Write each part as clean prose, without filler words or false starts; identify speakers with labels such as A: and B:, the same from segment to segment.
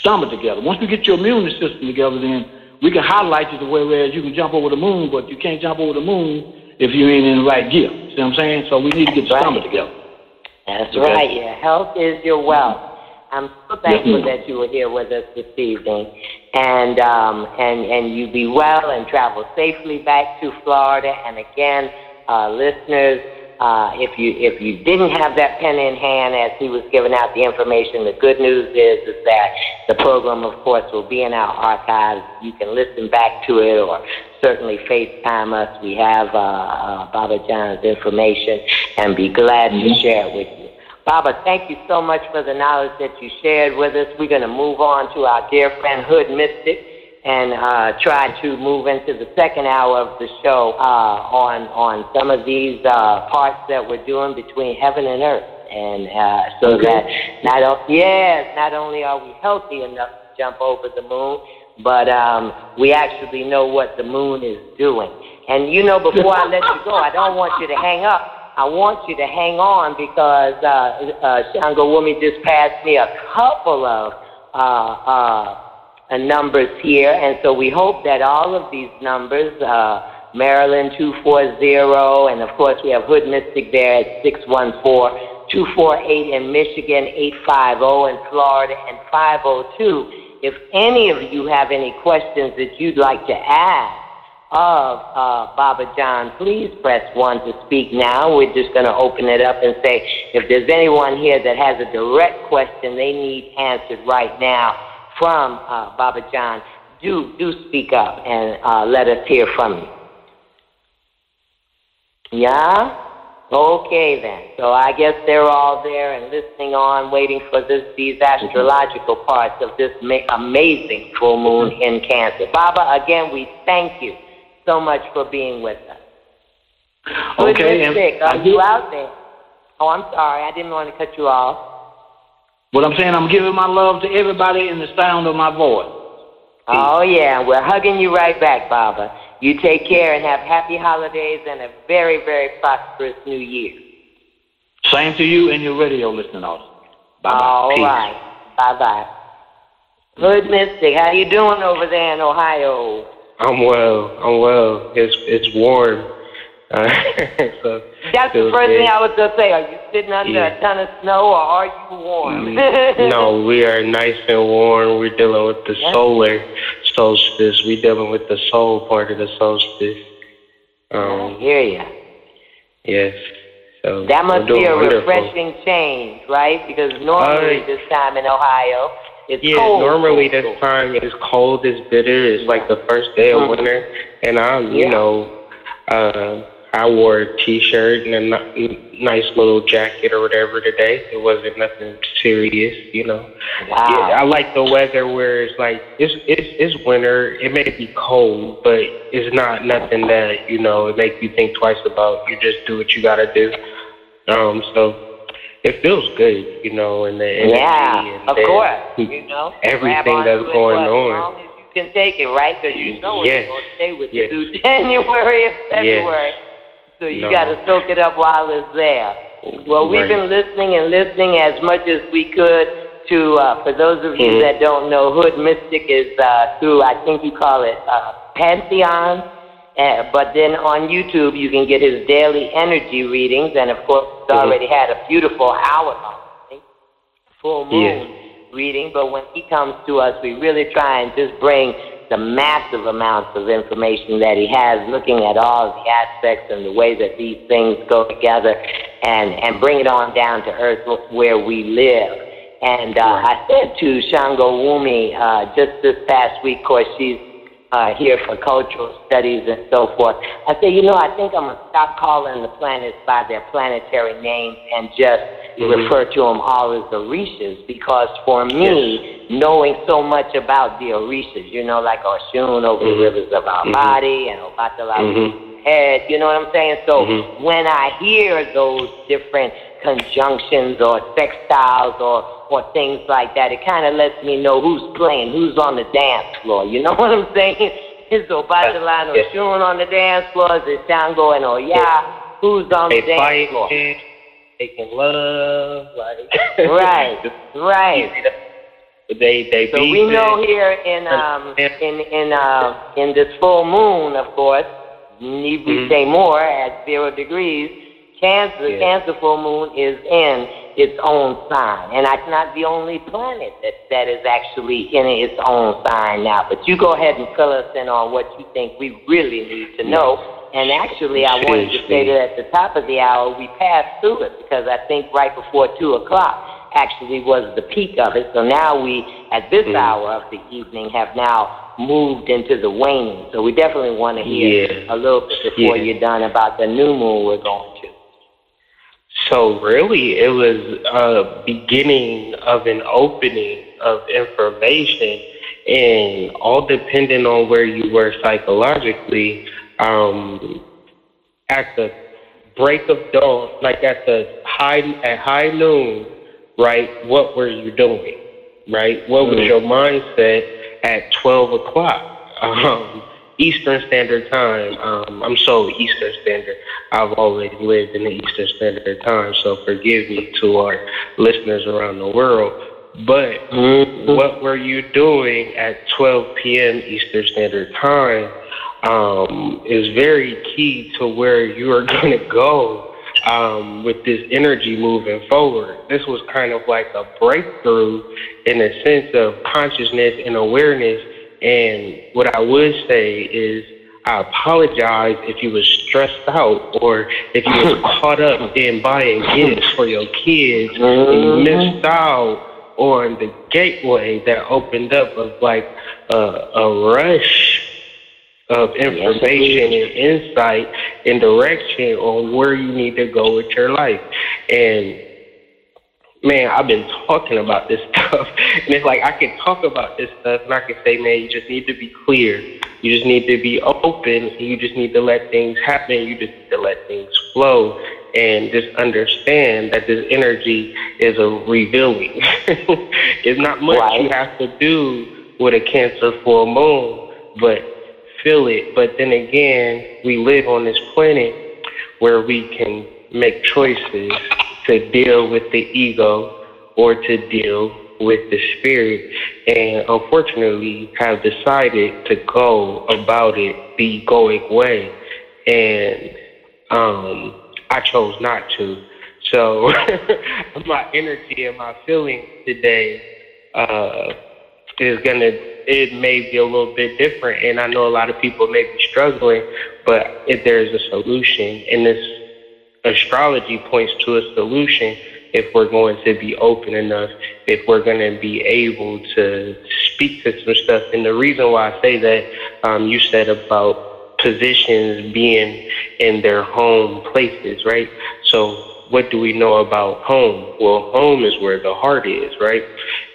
A: stomach together. Once we get your immune system together, then we can highlight you the way whereas you can jump over the moon, but you can't jump over the moon if you ain't in the right gear. See what I'm saying? So we need to get the stomach together.
B: That's right. Your health is your wealth. I'm so thankful that you were here with us this evening, and you be well and travel safely back to Florida. And again, listeners, if you didn't have that pen in hand as he was giving out the information, the good news is that the program, of course, will be in our archives. You can listen back to it or certainly FaceTime us. We have Baba John's information and be glad to share it with you. Baba, thank you so much for the knowledge that you shared with us. We're going to move on to our dear friend Hood Mystic and try to move into the second hour of the show on some of these parts that we're doing between heaven and earth. And so that not only are we healthy enough to jump over the moon, but we actually know what the moon is doing. And, you know, before I let you go, I don't want you to hang up. I want you to hang on because Shango Wumi just passed me a couple of numbers here. And so we hope that all of these numbers, Maryland 240, and of course we have Hood Mystic there at 614-248 in Michigan, 850 in Florida, and 502. If any of you have any questions that you'd like to ask of Baba John, please press 1 to speak now. We're just going to open it up and say if there's anyone here that has a direct question they need answered right now from Baba John, do speak up and let us hear from you. Yeah? Okay then. So I guess they're all there and listening on, waiting for these astrological parts of this amazing full moon in Cancer. Baba, again, we thank you so much for being with us.
A: Okay.
B: Mystic, are you out there? Oh, I'm sorry. I didn't want to cut you off.
A: What I'm saying, I'm giving my love to everybody in the sound of my voice.
B: Oh, yeah. We're hugging you right back, Baba. You take care and have happy holidays and a very, very prosperous new year.
A: Same to you and your radio listening audience. Bye-bye.
B: All right. Bye-bye. Hood Mystic, how you doing over there in Ohio?
C: I'm well. It's warm. So
B: that's the first thing I was going to say. Are you sitting under a ton of snow or are you warm?
C: No, we are nice and warm. We're dealing with the solar solstice. We're dealing with the soul part of the solstice.
B: I hear you.
C: Yes. So
B: that must be a refreshing change, right? Because normally this time in Ohio, it's cold.
C: Normally this time it's cold, it's bitter. It's like the first day of winter. And I wore a T-shirt and a nice little jacket or whatever today. It wasn't nothing serious, Wow. Yeah, I like the weather where it's like it's winter. It may be cold, but it's not nothing that it makes you think twice about. You just do what you gotta do. So it feels good, and the energy and
B: of course,
C: everything that's going on.
B: As long as you can take it, right? Because it's going to stay with you through January and February. So you got to soak it up while it's there. Well, we've been listening as much as we could to, for those of you that don't know, Hood Mystic is through, I think you call it Pantheon. But then on YouTube, you can get his daily energy readings. And, of course, he's already had a beautiful hour-long, full moon reading. But when he comes to us, we really try and just bring the massive amounts of information that he has, looking at all the aspects and the way that these things go together, and bring it on down to earth where we live. And I said to Shango Wumi just this past week, of course, she's here for cultural studies and so forth. I said, I think I'm going to stop calling the planets by their planetary names and just refer to them all as Orishas, because for me, knowing so much about the Orishas, like Oshun over the rivers of our body and Obatala head, you know what I'm saying? So when I hear those different conjunctions or sextiles or things like that, it kind of lets me know who's playing, who's on the dance floor. You know what I'm saying? Is Obatala and Oshun on the dance floor? Is it Shango and Oya? Who's on the dance floor?
C: Making love,
B: right.
C: They
B: so we know here in this full moon, of course, need we say more at 0 degrees, Cancer full moon is in its own sign. And it's not the only planet that is actually in its own sign now. But you go ahead and fill us in on what you think we really need to know. And actually, I wanted to say that at the top of the hour, we passed through it because I think right before 2 o'clock actually was the peak of it. So now we, at this hour of the evening, have now moved into the waning. So we definitely want to hear a little bit before you're done about the new moon we're going to.
C: So really, it was a beginning of an opening of information, and all depending on where you were psychologically, at the break of dawn, like at high noon, right? What were you doing, right? What was your mindset at 12 o'clock? Eastern Standard Time. I'm so Eastern Standard. I've always lived in the Eastern Standard Time, so forgive me to our listeners around the world. But what were you doing at 12 p.m. Eastern Standard Time is very key to where you are going to go with this energy moving forward. This was kind of like a breakthrough in a sense of consciousness and awareness. And what I would say is I apologize if you was stressed out or if you was caught up in buying gifts for your kids and you missed out on the gateway that opened up of like a rush of information and insight and direction on where you need to go with your life. And man, I've been talking about this stuff, and it's like I can talk about this stuff, and I can say, man, you just need to be clear. You just need to be open, and you just need to let things happen. You just need to let things flow, and just understand that this energy is a revealing. It's not much you have to do with a Cancer full moon, but feel it. But then again, we live on this planet where we can make choices to deal with the ego or to deal with the spirit, and unfortunately have decided to go about it the egoic way, and I chose not to. So my energy and my feeling today it may be a little bit different, and I know a lot of people may be struggling, but if there's a solution, and this astrology points to a solution if we're going to be open enough, if we're going to be able to speak to some stuff. And the reason why I say that, you said about positions being in their home places, right? So what do we know about home? Well, home is where the heart is, right?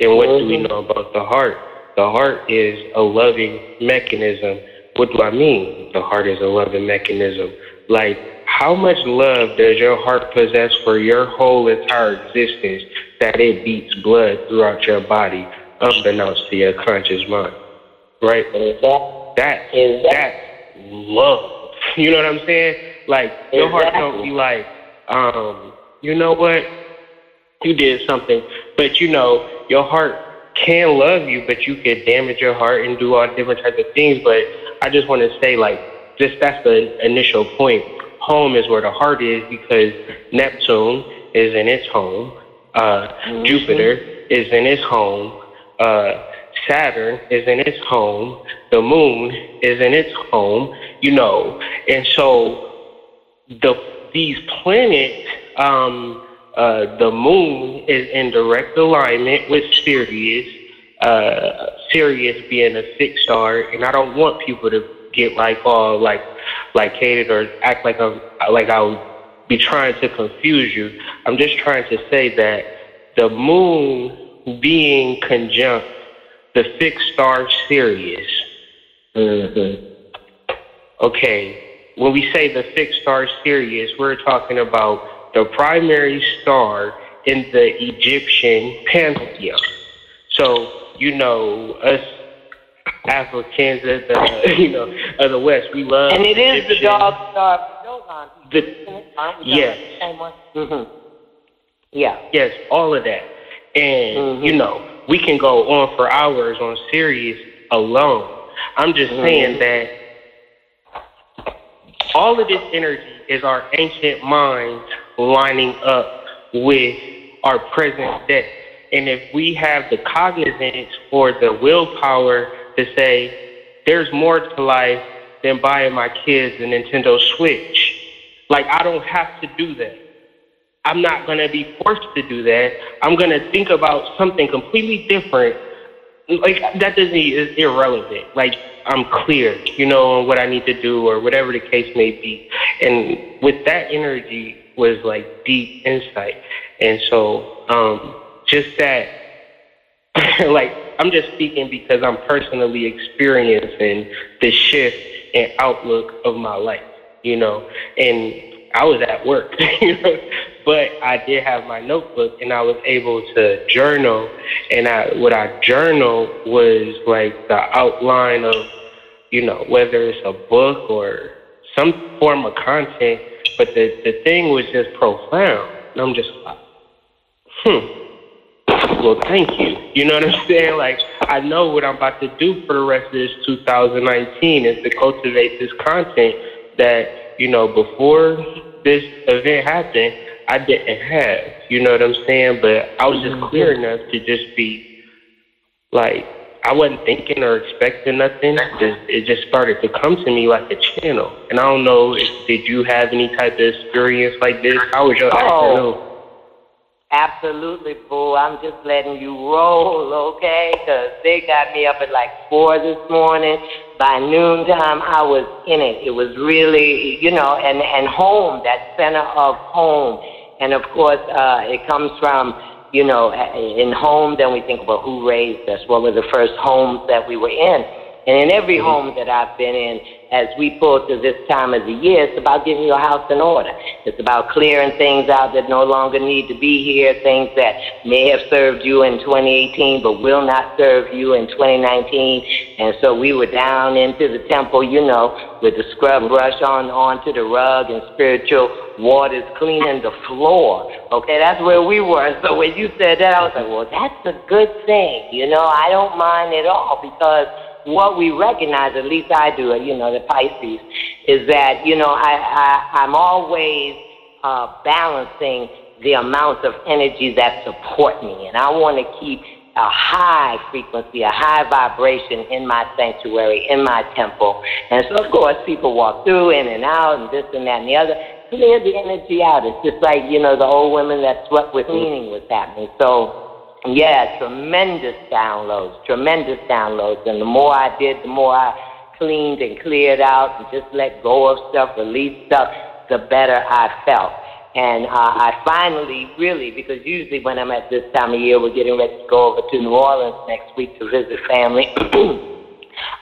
C: And what do we know about the heart? The heart is a loving mechanism. What do I mean? The heart is a loving mechanism. Like, how much love does your heart possess for your whole entire existence that it beats blood throughout your body, unbeknownst to your conscious mind, right? That's love. You know what I'm saying? Like, your heart don't be like, you know what? You did something, but you know, your heart can love you, but you can damage your heart and do all different types of things. But I just want to say, like, that's the initial point. Home is where the heart is because Neptune is in its home. Jupiter is in its home. Saturn is in its home. The moon is in its home, you know. And so these planets, the moon is in direct alignment with Sirius. Sirius being a fixed star, and I don't want people to get like all like hated or act like I'll be trying to confuse you. I'm just trying to say that the moon being conjunct the fixed star Sirius. Okay, when we say the fixed star Sirius, we're talking about the primary star in the Egyptian pantheon. So, you know, us Africans of the West, we love.
B: And it is the dog star of the
C: Yes, all of that. And you know, we can go on for hours on Sirius alone. I'm just saying that all of this energy is our ancient minds lining up with our present day. And if we have the cognizance or the willpower to say, there's more to life than buying my kids a Nintendo Switch. Like, I don't have to do that. I'm not going to be forced to do that. I'm going to think about something completely different. Like, that doesn't is irrelevant. Like, I'm clear, you know, on what I need to do or whatever the case may be. And with that energy was like deep insight. And so, just that, like, I'm just speaking because I'm personally experiencing the shift and outlook of my life, you know, and I was at work, you know, but I did have my notebook and I was able to journal, and what I journaled was like the outline of, you know, whether it's a book or some form of content, but the thing was just profound. And I'm just like, well, thank you. You know what I'm saying? Like, I know what I'm about to do for the rest of this 2019 is to cultivate this content that, you know, before this event happened, I didn't have. You know what I'm saying? But I was just clear enough to just be, like, I wasn't thinking or expecting nothing. It just started to come to me like a channel. And I don't know, did you have any type of experience like this? How was your afternoon?
B: Absolutely, boo. I'm just letting you roll, okay? Because they got me up at like 4 this morning. By noontime, I was in it. It was really, you know, and home, that center of home. And, of course, it comes from, you know, in home, then we think about who raised us. What were the first homes that we were in? And in every home that I've been in, as we pull to this time of the year, it's about getting your house in order. It's about clearing things out that no longer need to be here, things that may have served you in 2018 but will not serve you in 2019. And so we were down into the temple, you know, with the scrub brush onto the rug and spiritual waters cleaning the floor. Okay, that's where we were. So when you said that, I was like, well, that's a good thing. You know, I don't mind at all, because what we recognize, at least I do, you know, the Pisces, is that, you know, I'm always balancing the amount of energy that support me. And I want to keep a high frequency, a high vibration in my sanctuary, in my temple. And so, of course, people walk through, in and out, and this and that and the other. Clear the energy out. It's just like, you know, the old women that swept with meaning was happening. So, yeah, tremendous downloads. And the more I did, the more I cleaned and cleared out and just let go of stuff, released stuff, the better I felt. And I finally really, because usually when I'm at this time of year, we're getting ready to go over to New Orleans next week to visit family.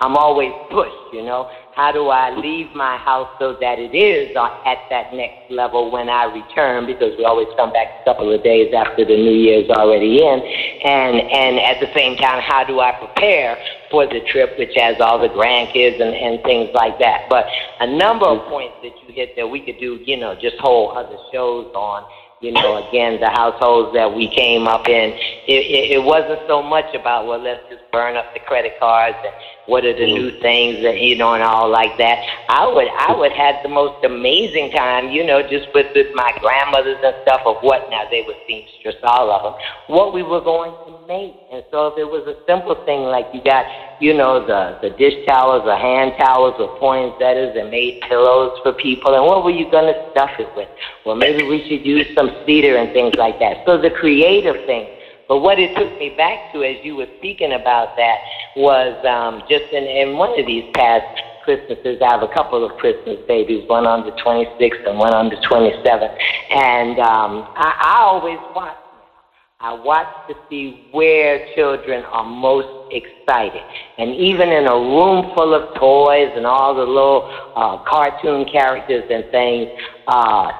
B: I'm always pushed, you know. How do I leave my house so that it is at that next level when I return? Because we always come back a couple of days after the New Year's already in. And at the same time, how do I prepare for the trip, which has all the grandkids and things like that? But a number of points that you hit that we could do, you know, just whole other shows on. You know, again, the households that we came up in, it wasn't so much about, well, let's just burn up the credit cards and what are the new things that, you know, and all like that. I would have the most amazing time, you know, just with my grandmothers and stuff of what, now they were seamstress, all of them, what we were going to make. And so if it was a simple thing like you got, you know, the dish towels or hand towels or poinsettias and made pillows for people, and what were you going to stuff it with? Well, maybe we should use some cedar and things like that. So the creative thing. But what it took me back to, as you were speaking about that, was just in one of these past Christmases, I have a couple of Christmas babies, one on the 26th and one on the 27th. And I always watch. I watch to see where children are most excited. And even in a room full of toys and all the little cartoon characters and things,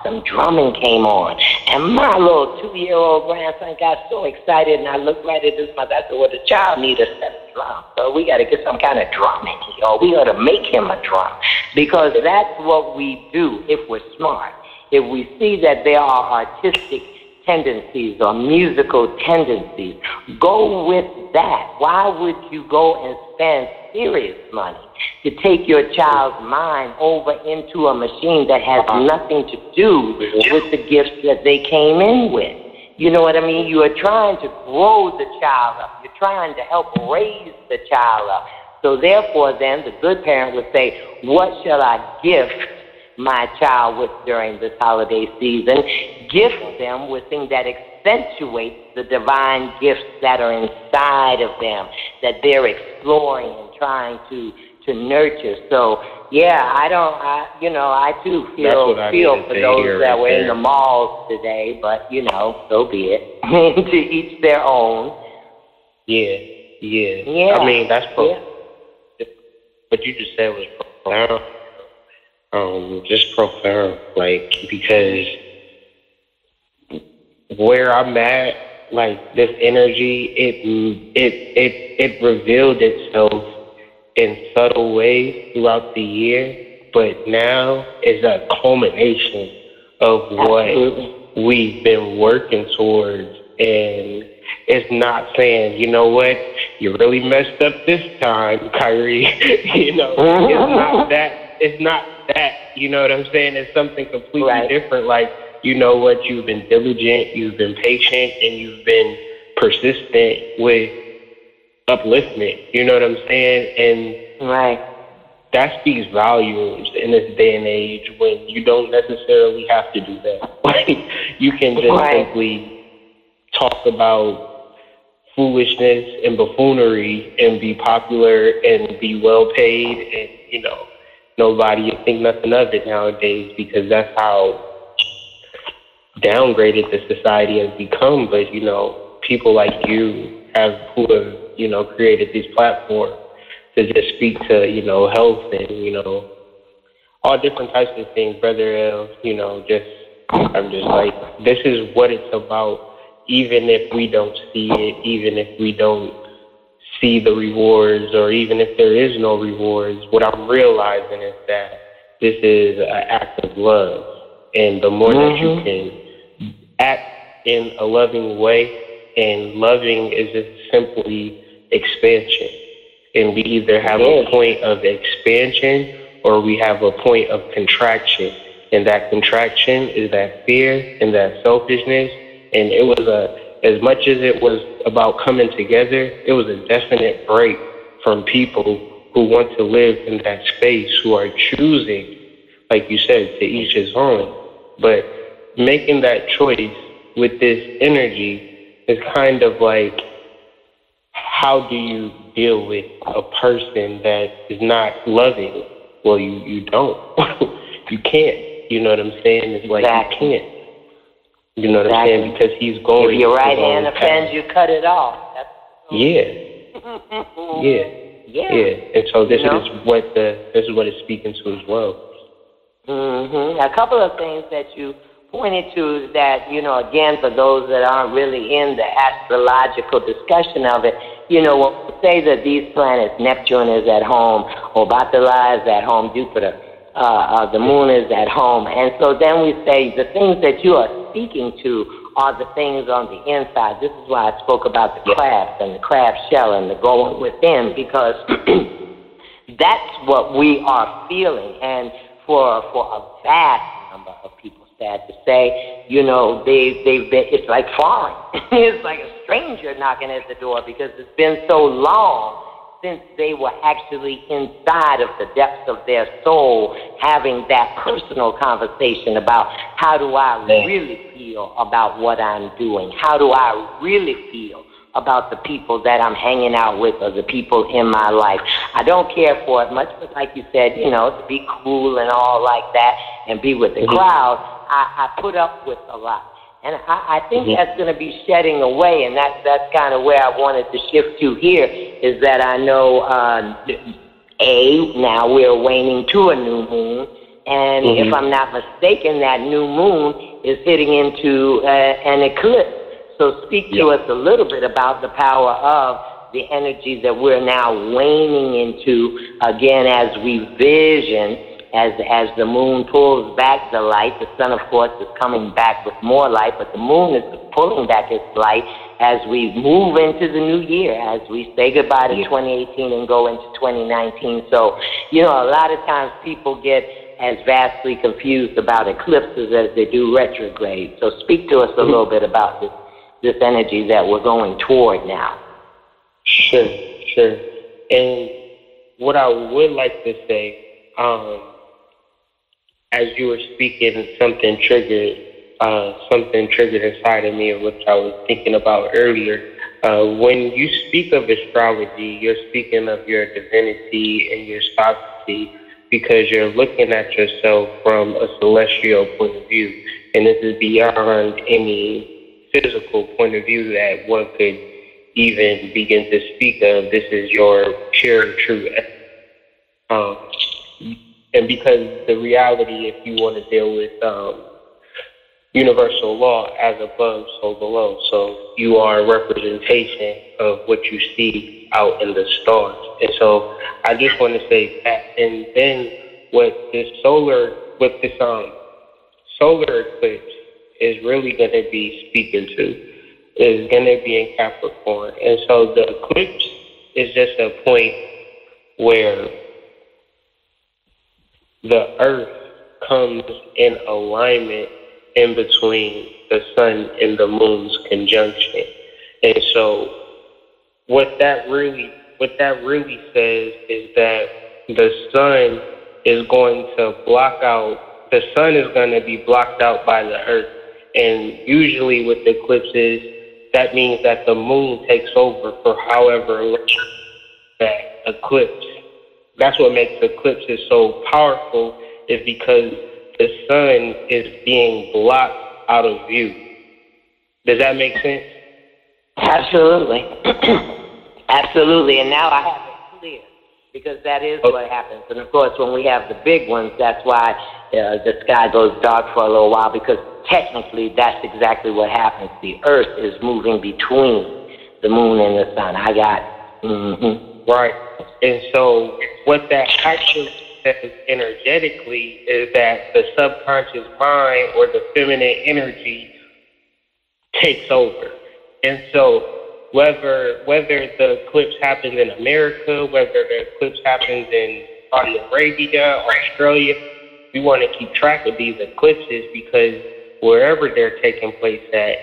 B: some drumming came on. And my little 2-year-old grandson got so excited, and I looked right at his mother. I said, well, the child needs a set of drums. So we got to get some kind of drumming. We ought to make him a drum. Because that's what we do if we're smart. If we see that there are artistic tendencies or musical tendencies. Go with that. Why would you go and spend serious money to take your child's mind over into a machine that has nothing to do with the gifts that they came in with? You know what I mean? You are trying to grow the child up. You're trying to help raise the child up. So therefore, then, the good parent would say, what shall I gift my child with during this holiday season? Gift them with things that accentuate the divine gifts that are inside of them, that they're exploring and trying to nurture. So, yeah, I too feel for those that were in the malls today, but, so be it. To each their own.
C: Yeah. I mean, that's what you just said was profound. Just profound, like, because where I'm at, like, this energy, it revealed itself in subtle ways throughout the year, but now is a culmination of what we've been working towards. And it's not saying, you know what, you really messed up this time, Kyrie. It's not that, you know what I'm saying? It's something completely different. Like, you know what, you've been diligent, you've been patient, and you've been persistent with upliftment, you know what I'm saying? And that speaks volumes in this day and age when you don't necessarily have to do that. Like, you can just simply talk about foolishness and buffoonery and be popular and be well paid, and nobody think nothing of it nowadays, because that's how downgraded the society has become. But people like you who have created these platforms to just speak to health and all different types of things, Brother L. I'm just like, this is what it's about. Even if we don't see it, even if we don't see the rewards, or even if there is no rewards, what I'm realizing is that this is an act of love. And the more that you can act in a loving way, and loving is just simply expansion. And we either have a point of expansion or we have a point of contraction. And that contraction is that fear and that selfishness. And it was as much as it was about coming together, it was a definite break from people who want to live in that space, who are choosing, like you said, to each his own. But making that choice with this energy is kind of like, how do you deal with a person that is not loving? Well, you don't. You can't. You know what I'm saying? It's like, you can't. You know what I'm saying? Because he's going.
B: If your right hand offends, you cut it off.
C: Yeah. And so this is what it's speaking to as well.
B: A couple of things that you pointed to that, again, for those that aren't really in the astrological discussion of it, when we say that these planets, Neptune is at home, Obatala is at home, Jupiter, the moon is at home. And so then we say the things that you are speaking to are the things on the inside. This is why I spoke about the crabs and the crab shell and the going within, because that's what we are feeling. And for a vast number of people, sad to say, they've been, it's like foreign. It's like a stranger knocking at the door, because it's been so long since they were actually inside of the depths of their soul, having that personal conversation about, how do I really feel about what I'm doing? How do I really feel about the people that I'm hanging out with, or the people in my life? I don't care for it much, but like you said, to be cool and all like that and be with the crowd, I put up with a lot. And I think that's going to be shedding away, and that's kind of where I wanted to shift to here, is that I know, now we're waning to a new moon, and if I'm not mistaken, that new moon is hitting into an eclipse. So speak to us a little bit about the power of the energy that we're now waning into, again, as we vision as the moon pulls back the light, the sun, of course, is coming back with more light, but the moon is pulling back its light as we move into the new year, as we say goodbye to 2018 and go into 2019. So, you know, a lot of times people get as vastly confused about eclipses as they do retrograde. So speak to us a little bit about this energy that we're going toward now.
C: Sure. And what I would like to say, as you were speaking, something triggered inside of me, which I was thinking about earlier. When you speak of astrology, you're speaking of your divinity and your sovereignty, because you're looking at yourself from a celestial point of view. And this is beyond any physical point of view that one could even begin to speak of. This is your pure, true and because the reality, if you want to deal with universal law, as above, so below. So you are a representation of what you see out in the stars. And so I just want to say that. And then what this solar eclipse is really going to be speaking to is going to be in Capricorn. And so the eclipse is just a point where the earth comes in alignment in between the sun and the moon's conjunction. And so what that really says is that the sun is going to be blocked out by the earth. And usually with eclipses, that means that the moon takes over for however long that eclipse. That's what makes eclipses so powerful, is because the sun is being blocked out of view. Does that make sense?
B: Absolutely. Absolutely. And now I have it clear, because that is what happens. And of course, when we have the big ones, that's why the sky goes dark for a little while, because technically that's exactly what happens. The earth is moving between the moon and the sun. I got
C: Right. And so what that actually says energetically is that the subconscious mind, or the feminine energy, takes over. And so whether the eclipse happens in America, whether the eclipse happens in Saudi Arabia or Australia, we want to keep track of these eclipses, because wherever they're taking place at,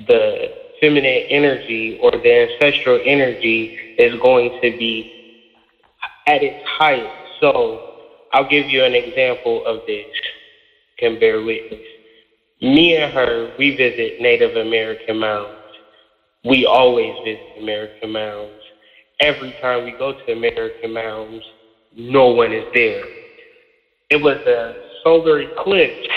C: the feminine energy or the ancestral energy is going to be at its highest. So I'll give you an example of this. Can bear witness. Me and her, we visit Native American mounds. We always visit American mounds. Every time we go to American mounds, no one is there. It was a solar eclipse,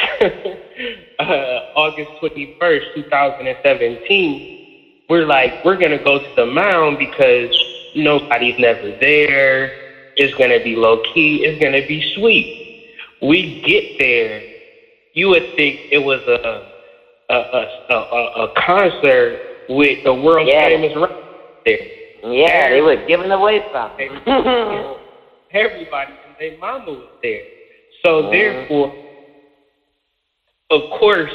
C: August 21st, 2017. We're going to go to the mound because nobody's never there. It's going to be low-key. It's going to be sweet. We get there. You would think it was a concert with the world famous rapper there.
B: Yeah, they were giving away something.
C: Everybody and their mama was there. So therefore, of course,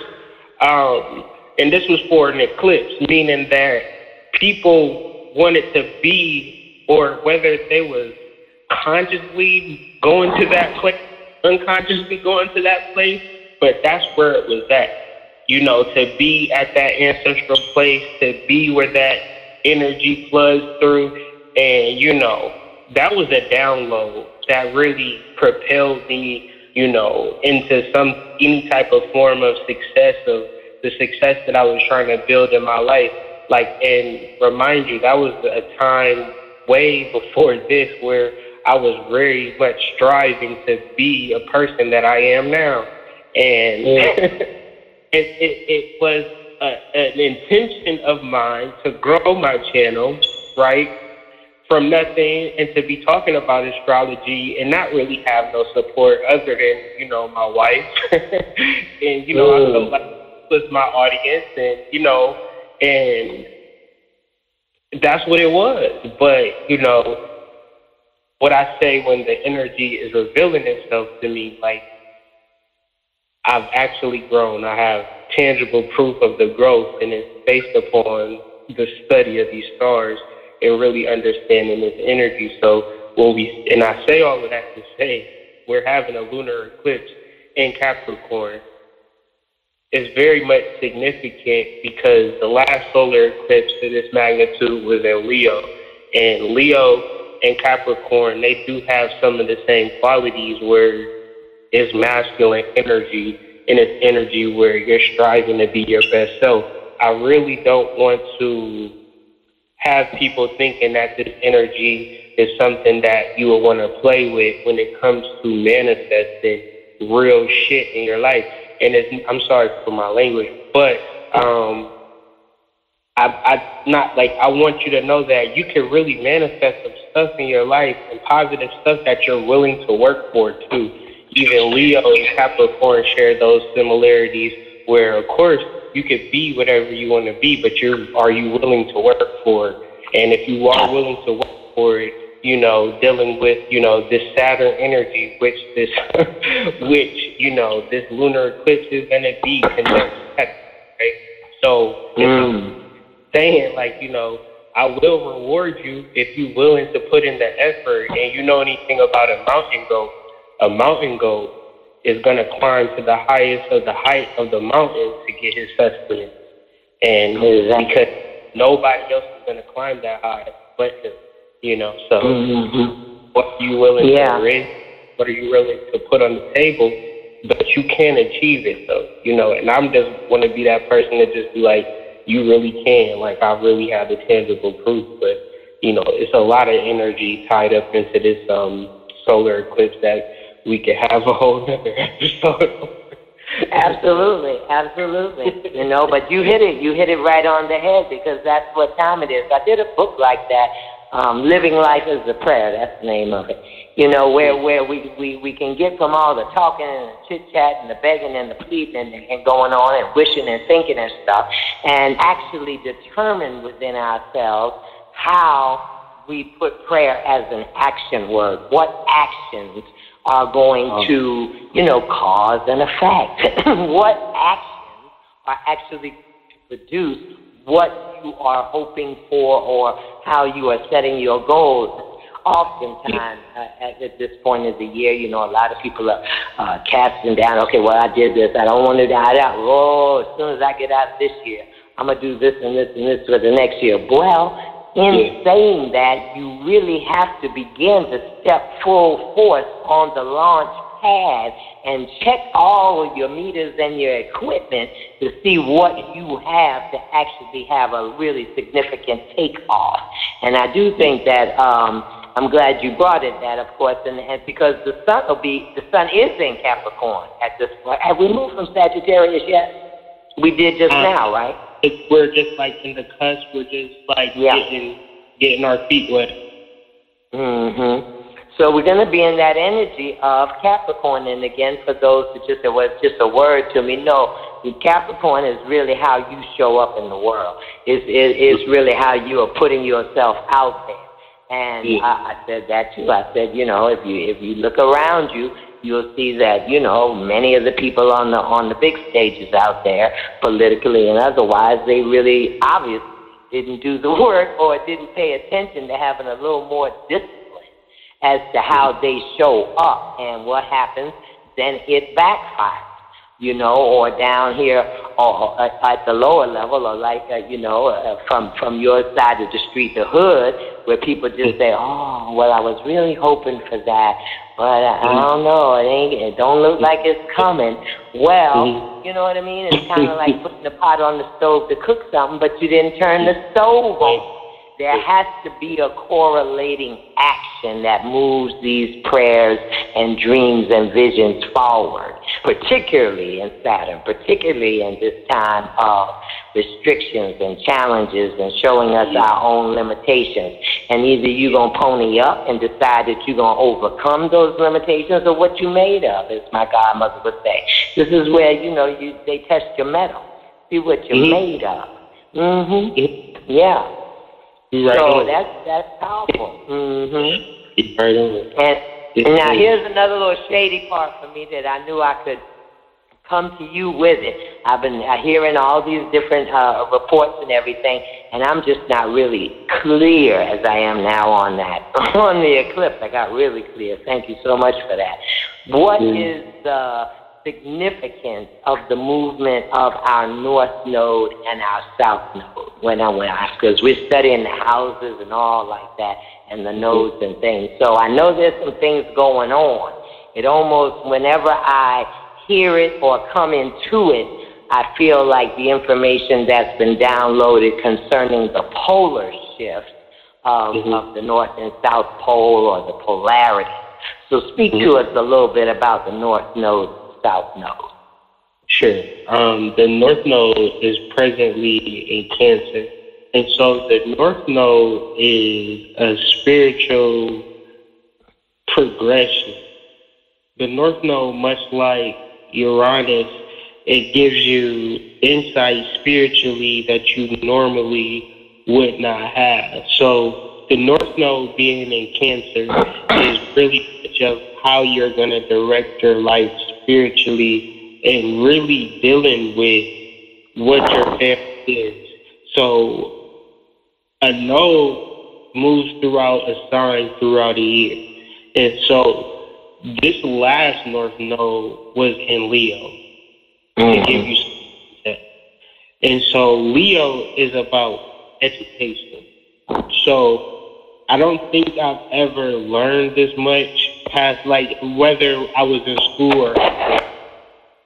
C: and this was for an eclipse, meaning that people wanted to be, or whether they was consciously going to that place, unconsciously going to that place, but that's where it was at. To be at that ancestral place, to be where that energy floods through. And, that was a download that really propelled me, into any type of form of success, of the success that I was trying to build in my life. And remind you, that was a time way before this where I was very much striving to be a person that I am now. And it was an intention of mine to grow my channel, right, from nothing, and to be talking about astrology and not really have no support other than, my wife. And, I felt like it was my audience, and that's what it was. But, what I say when the energy is revealing itself to me, like, I've actually grown. I have tangible proof of the growth, and it's based upon the study of these stars and really understanding this energy. So and I say all of that to say, we're having a lunar eclipse in Capricorn. It's very much significant because the last solar eclipse of this magnitude was in Leo. And Leo and Capricorn, they do have some of the same qualities where it's masculine energy and it's energy where you're striving to be your best self. I really don't want to have people thinking that this energy is something that you will want to play with when it comes to manifesting real shit in your life. And I'm sorry for my language, but I want you to know that you can really manifest some stuff in your life and positive stuff that you're willing to work for too. Even Leo and Capricorn share those similarities where, of course, you could be whatever you want to be, but are you willing to work for it? And if you are willing to work for it, dealing with, this Saturn energy, which this lunar eclipse is going to be connected, right? So it's saying, like, I will reward you if you're willing to put in the effort. And you know anything about a mountain goat is going to climb to the highest of the height of the mountain to get his sustenance. And because nobody else is going to climb that high but him. So what are you willing to risk? What are you willing to put on the table? But you can achieve it, though, and I'm just want to be that person that just be like, you really can. Like, I really have the tangible proof. But, it's a lot of energy tied up into this solar eclipse that we could have a whole other episode.
B: Absolutely. But you hit it right on the head, because that's what time it is. I did a book like that. Living Life is a Prayer, that's the name of it. Where we can get from all the talking and the chit-chat and the begging and the pleading and going on and wishing and thinking and stuff, and actually determine within ourselves how we put prayer as an action word. What actions are going to, cause an effect? What actions are actually to produce what you are hoping for or how you are setting your goals? Oftentimes, at this point of the year, a lot of people are casting down, okay, well, I did this. I don't want to die out. Oh, as soon as I get out this year, I'm going to do this and this and this for the next year. Well, in saying that, you really have to begin to step full force on the launch pad and check all of your meters and your equipment to see what you have to actually have a really significant takeoff. And I do think that I'm glad you brought it, that, of course, and because the sun is in Capricorn at this point. Have we moved from Sagittarius yet? We did just now, right?
C: We're just like in the cusp. We're just like getting our feet wet.
B: So we're going to be in that energy of Capricorn. And again, for those that it was just a word to me, no, Capricorn is really how you show up in the world. It's really how you are putting yourself out there. And I said that too. I said, if you look around you, you'll see that, many of the people on the big stages out there, politically and otherwise, they really obviously didn't do the work or didn't pay attention to having a little more discipline as to how they show up. And what happens, then it backfires, or down here or at the lower level, or like, from your side of the street, the hood, where people just say, oh, well, I was really hoping for that, but I don't know, it don't look like it's coming. Well, you know what I mean? It's kind of like putting the pot on the stove to cook something, but you didn't turn the stove on. There has to be a correlating action that moves these prayers and dreams and visions forward, particularly in Saturn, particularly in this time of restrictions and challenges and showing us our own limitations. And either you're going to pony up and decide that you're going to overcome those limitations, or what you made of, as my godmother would say. This is where, they test your metal, see what you're made of. Yeah.
C: Right.
B: So that's powerful.
C: Right on.
B: And now here's another little shady part for me that I knew I could come to you with it. I've been hearing all these different reports and everything, and I'm just not really clear as I am now on that. On the eclipse, I got really clear. Thank you so much for that. What is the significance of the movement of our North Node and our South Node? Because we're studying the houses and all like that, and the nodes and things. So I know there's some things going on. It almost, whenever I hear it or come into it, I feel like the information that's been downloaded concerning the polar shift of the North and South Pole or the polarity. So speak to us a little bit about the North Node, South Node.
C: Sure. The North Node is presently in Cancer. And so the North Node is a spiritual progression. The North Node, much like Uranus, it gives you insight spiritually that you normally would not have. So the North Node being in Cancer is really just how you're going to direct your life spiritually and really dealing with what your family is. So a node moves throughout a sign throughout a year. And so this last North Node was in Leo, to give you some context. And so Leo is about education. So I don't think I've ever learned this much past, like, whether I was in school or not.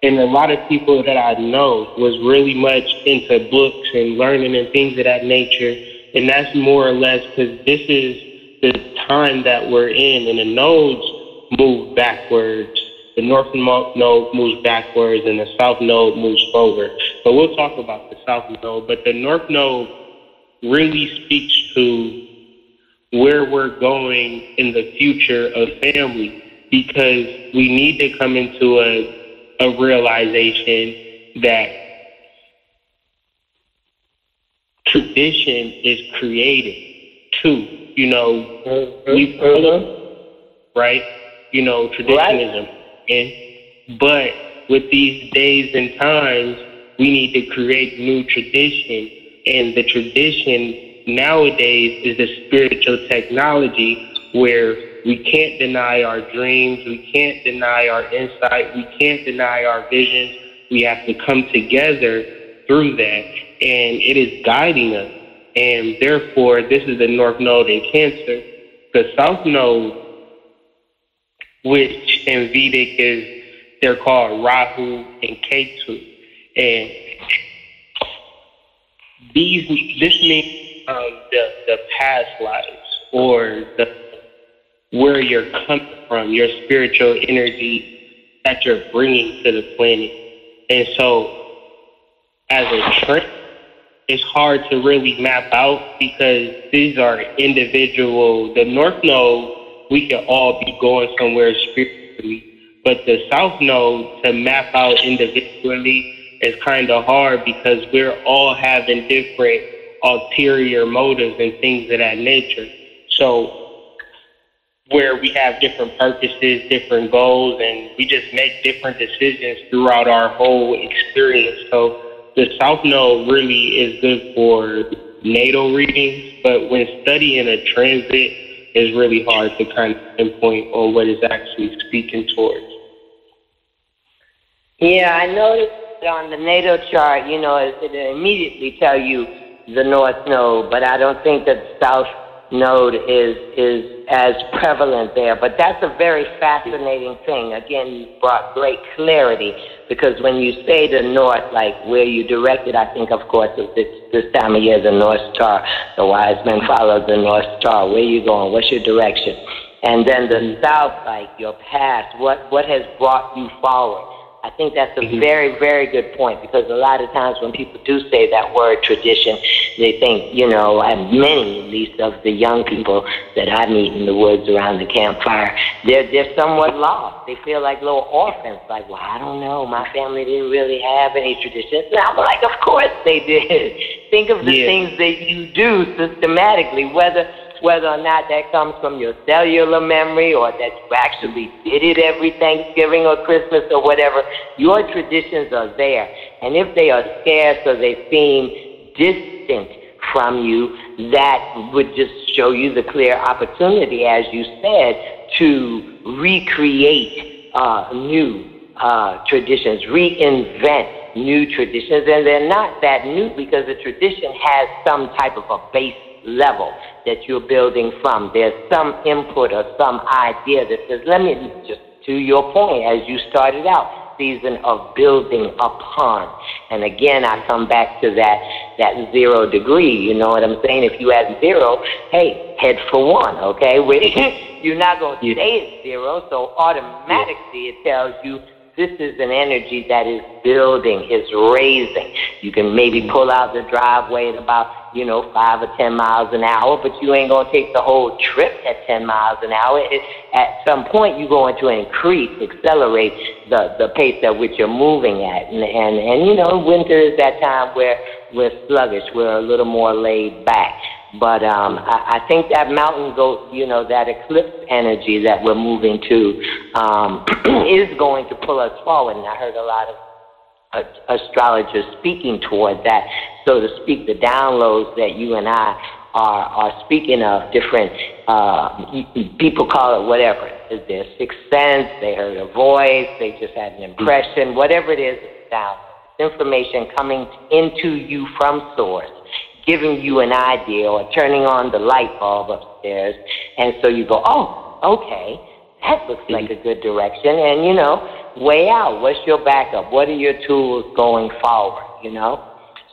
C: And a lot of people that I know was really much into books and learning and things of that nature. And that's more or less because this is the time that we're in, and the nodes move backwards. The North Node moves backwards, and the South Node moves forward. But we'll talk about the South Node. But the North Node really speaks to where we're going in the future of family, because we need to come into a realization that tradition is created too. You know, we follow, right? You know, traditionism. But with these days and times, we need to create new tradition. And the tradition nowadays is the spiritual technology, where we can't deny our dreams, we can't deny our insight, we can't deny our visions. We have to come together through that, and it is guiding us. And therefore, this is the North Node in Cancer. The South Node, which in Vedic they're called Rahu and Ketu. And this means the past lives, or where you're coming from, your spiritual energy that you're bringing to the planet. And so, as a trend, it's hard to really map out, because these are individual. The North Node, we can all be going somewhere spiritually, but the South Node, to map out individually, is kind of hard, because we're all having different ulterior motives and things of that nature. So where we have different purposes, different goals, and we just make different decisions throughout our whole experience. So the South Node really is good for natal readings, but when studying a transit, it's really hard to kind of pinpoint on what it's actually speaking towards.
B: Yeah, I noticed on the natal chart, you know, it immediately tell you the North Node, but I don't think that the South Node is as prevalent there. But that's a very fascinating thing. Again, you brought great clarity, because when you say the North, like where you direct it, I think, of course, of this time of year, the North Star. The wise men follow the North Star. Where you going? What's your direction? And then the South, like your past, what has brought you forward? I think that's a very, very good point, because a lot of times when people do say that word tradition, they think, you know, and many, at least, of the young people that I meet in the woods around the campfire, they're somewhat lost. They feel like little orphans, like, well, I don't know, my family didn't really have any traditions. And I'm like, of course they did. Think of the things that you do systematically, whether whether or not that comes from your cellular memory or that you actually did it every Thanksgiving or Christmas or whatever, your traditions are there. And if they are scarce or they seem distant from you, that would just show you the clear opportunity, as you said, to recreate new traditions, reinvent new traditions. And they're not that new because the tradition has some type of a base level that you're building from. There's some input or some idea that says, let me, just to your point, as you started out, season of building upon. And again, I come back to that 0 degree. You know what I'm saying? If you add 0, hey, head for 1, okay? You're not going to stay at 0, so automatically it tells you this is an energy that is building, is raising. You can maybe pull out the driveway at about, 5 or 10 miles an hour, but you ain't going to take the whole trip at 10 miles an hour. At some point, you're going to accelerate the pace at which you're moving at. And winter is that time where we're sluggish. We're a little more laid back. But I think that mountain goat, that eclipse energy that we're moving to is going to pull us forward. And I heard a lot of astrologers speaking toward that, so to speak, the downloads that you and I are speaking of, different, people call it whatever. It's their sixth sense, they heard a voice, they just had an impression, whatever it is, it's download. Information coming into you from source, giving you an idea or turning on the light bulb upstairs, and so you go, oh, okay, that looks like a good direction, and, weigh out, what's your backup? What are your tools going forward,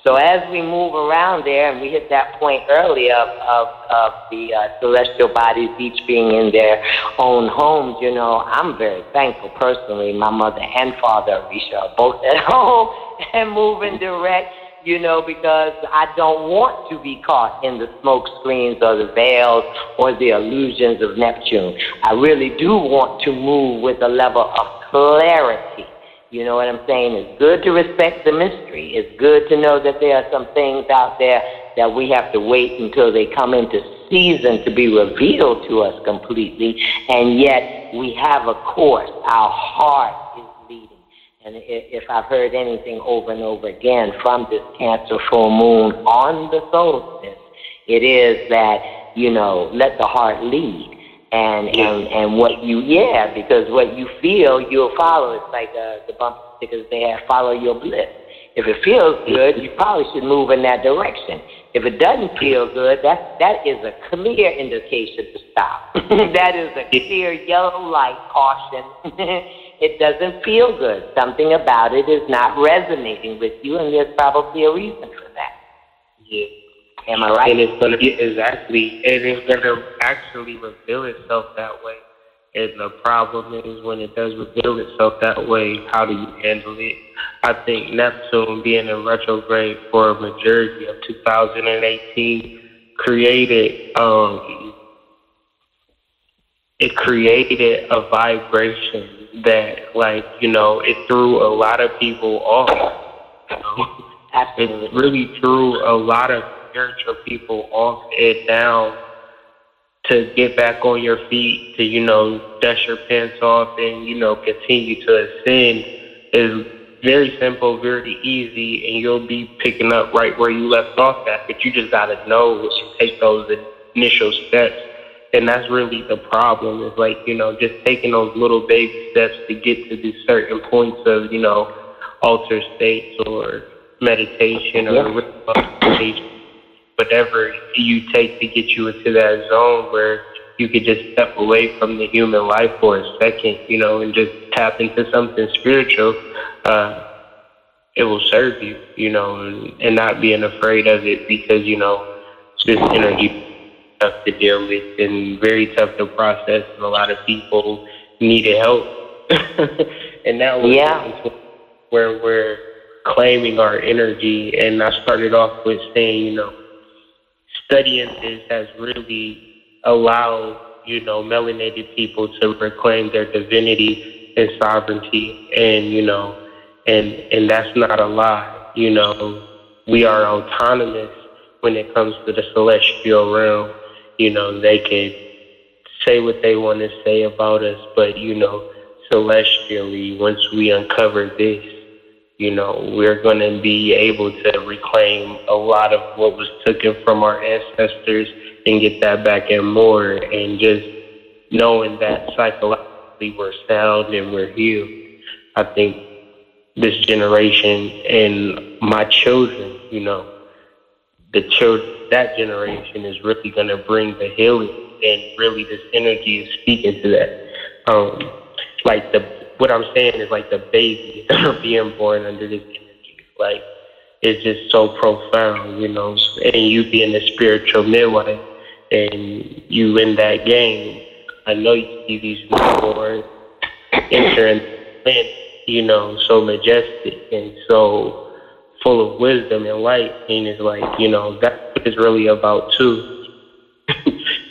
B: So as we move around there, and we hit that point earlier of the celestial bodies each being in their own homes, I'm very thankful personally. My mother and father, Arisha, are both at home and moving direct, because I don't want to be caught in the smoke screens or the veils or the illusions of Neptune. I really do want to move with a level of clarity. You know what I'm saying? It's good to respect the mystery. It's good to know that there are some things out there that we have to wait until they come into season to be revealed to us completely, and yet we have a course. Our heart is leading. And if I've heard anything over and over again from this Cancer full moon on the solstice, it is that, let the heart lead. And what you, because what you feel, you'll follow. It's like the bumper stickers they have, follow your bliss. If it feels good, you probably should move in that direction. If it doesn't feel good, that is a clear indication to stop. That is a clear yellow light caution. It doesn't feel good. Something about it is not resonating with you, and there's probably a reason for that.
C: Yeah.
B: Am I right?
C: And it's going to actually reveal itself that way. And the problem is when it does reveal itself that way, how do you handle it? I think Neptune being in retrograde for a majority of 2018 created a vibration that, it threw a lot of people off.
B: Absolutely.
C: It really threw a lot of spiritual people off and down to get back on your feet, to, dust your pants off and, continue to ascend is very simple, very easy, and you'll be picking up right where you left off at, but you just got to know to take those initial steps. And that's really the problem, is just taking those little baby steps to get to these certain points of, altered states or meditation or meditation, whatever you take to get you into that zone where you could just step away from the human life for a second, and just tap into something spiritual. It will serve you, and not being afraid of it, because, this energy tough to deal with and very tough to process, and a lot of people needed help. And now we're where we're claiming our energy. And I started off with saying, studying this has really allowed, melanated people to reclaim their divinity and sovereignty, and, and that's not a lie. We are autonomous when it comes to the celestial realm. you know, they could say what they want to say about us, but, you know, celestially, once we uncover this, you know, we're going to be able to reclaim a lot of what was taken from our ancestors and get that back and more, and just knowing that psychologically we're sound and we're healed. I think this generation and my children, you know, that generation is really going to bring the healing, and really this energy is speaking to that. Like what I'm saying is like the babies that are being born under this energy, like it's just so profound, you know. And you being a spiritual midwife and you in that game, I know you see these newborns entering the planet, you know, so majestic and so full of wisdom and light, and it's like, you know, that's what it's really about too.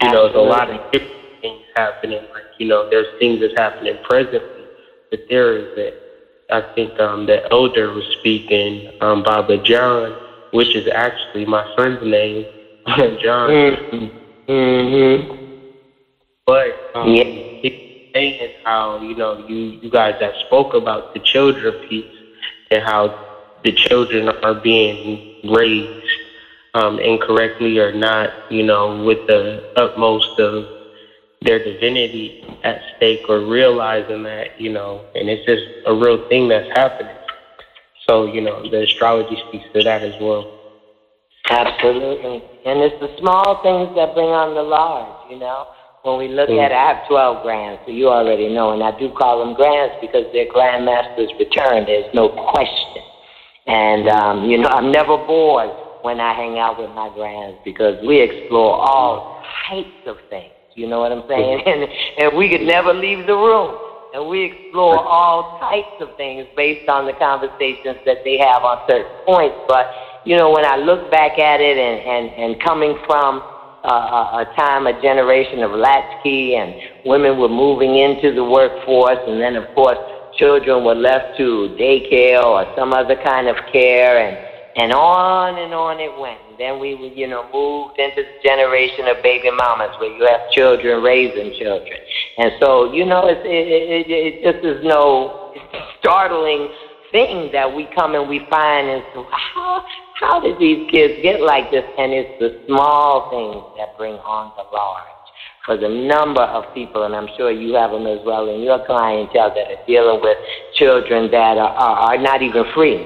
C: You know, there's a lot of different things happening. Like, you know, there's things that's happening presently, but there is that. I think the elder was speaking, Baba John, which is actually my son's name, John.
B: Mm-hmm.
C: But he's saying how, you know, you guys that spoke about the children piece and how the children are being raised incorrectly or not, you know, with the utmost of their divinity at stake, or realizing that, you know, and it's just a real thing that's happening. So, you know, the astrology speaks to that as well.
B: Absolutely. And it's the small things that bring on the large, you know. When we look at it, I have 12 grands, so you already know, and I do call them grands because they're grandmasters return. There's no question. And, you know, I'm never bored when I hang out with my grands because we explore all types of things. You know what I'm saying? And we could never leave the room. And we explore all types of things based on the conversations that they have on certain points. But, you know, when I look back at it and coming from a time, a generation of latchkey, and women were moving into the workforce, and then, of course, children were left to daycare or some other kind of care, and on it went. And then we, you know, moved into the generation of baby mamas where you have children raising children. And so, you know, it just is no startling thing that we come and we find, and so how did these kids get like this? And it's the small things that bring on the large. For the number of people, and I'm sure you have them as well in your clientele, that are dealing with children that are not even free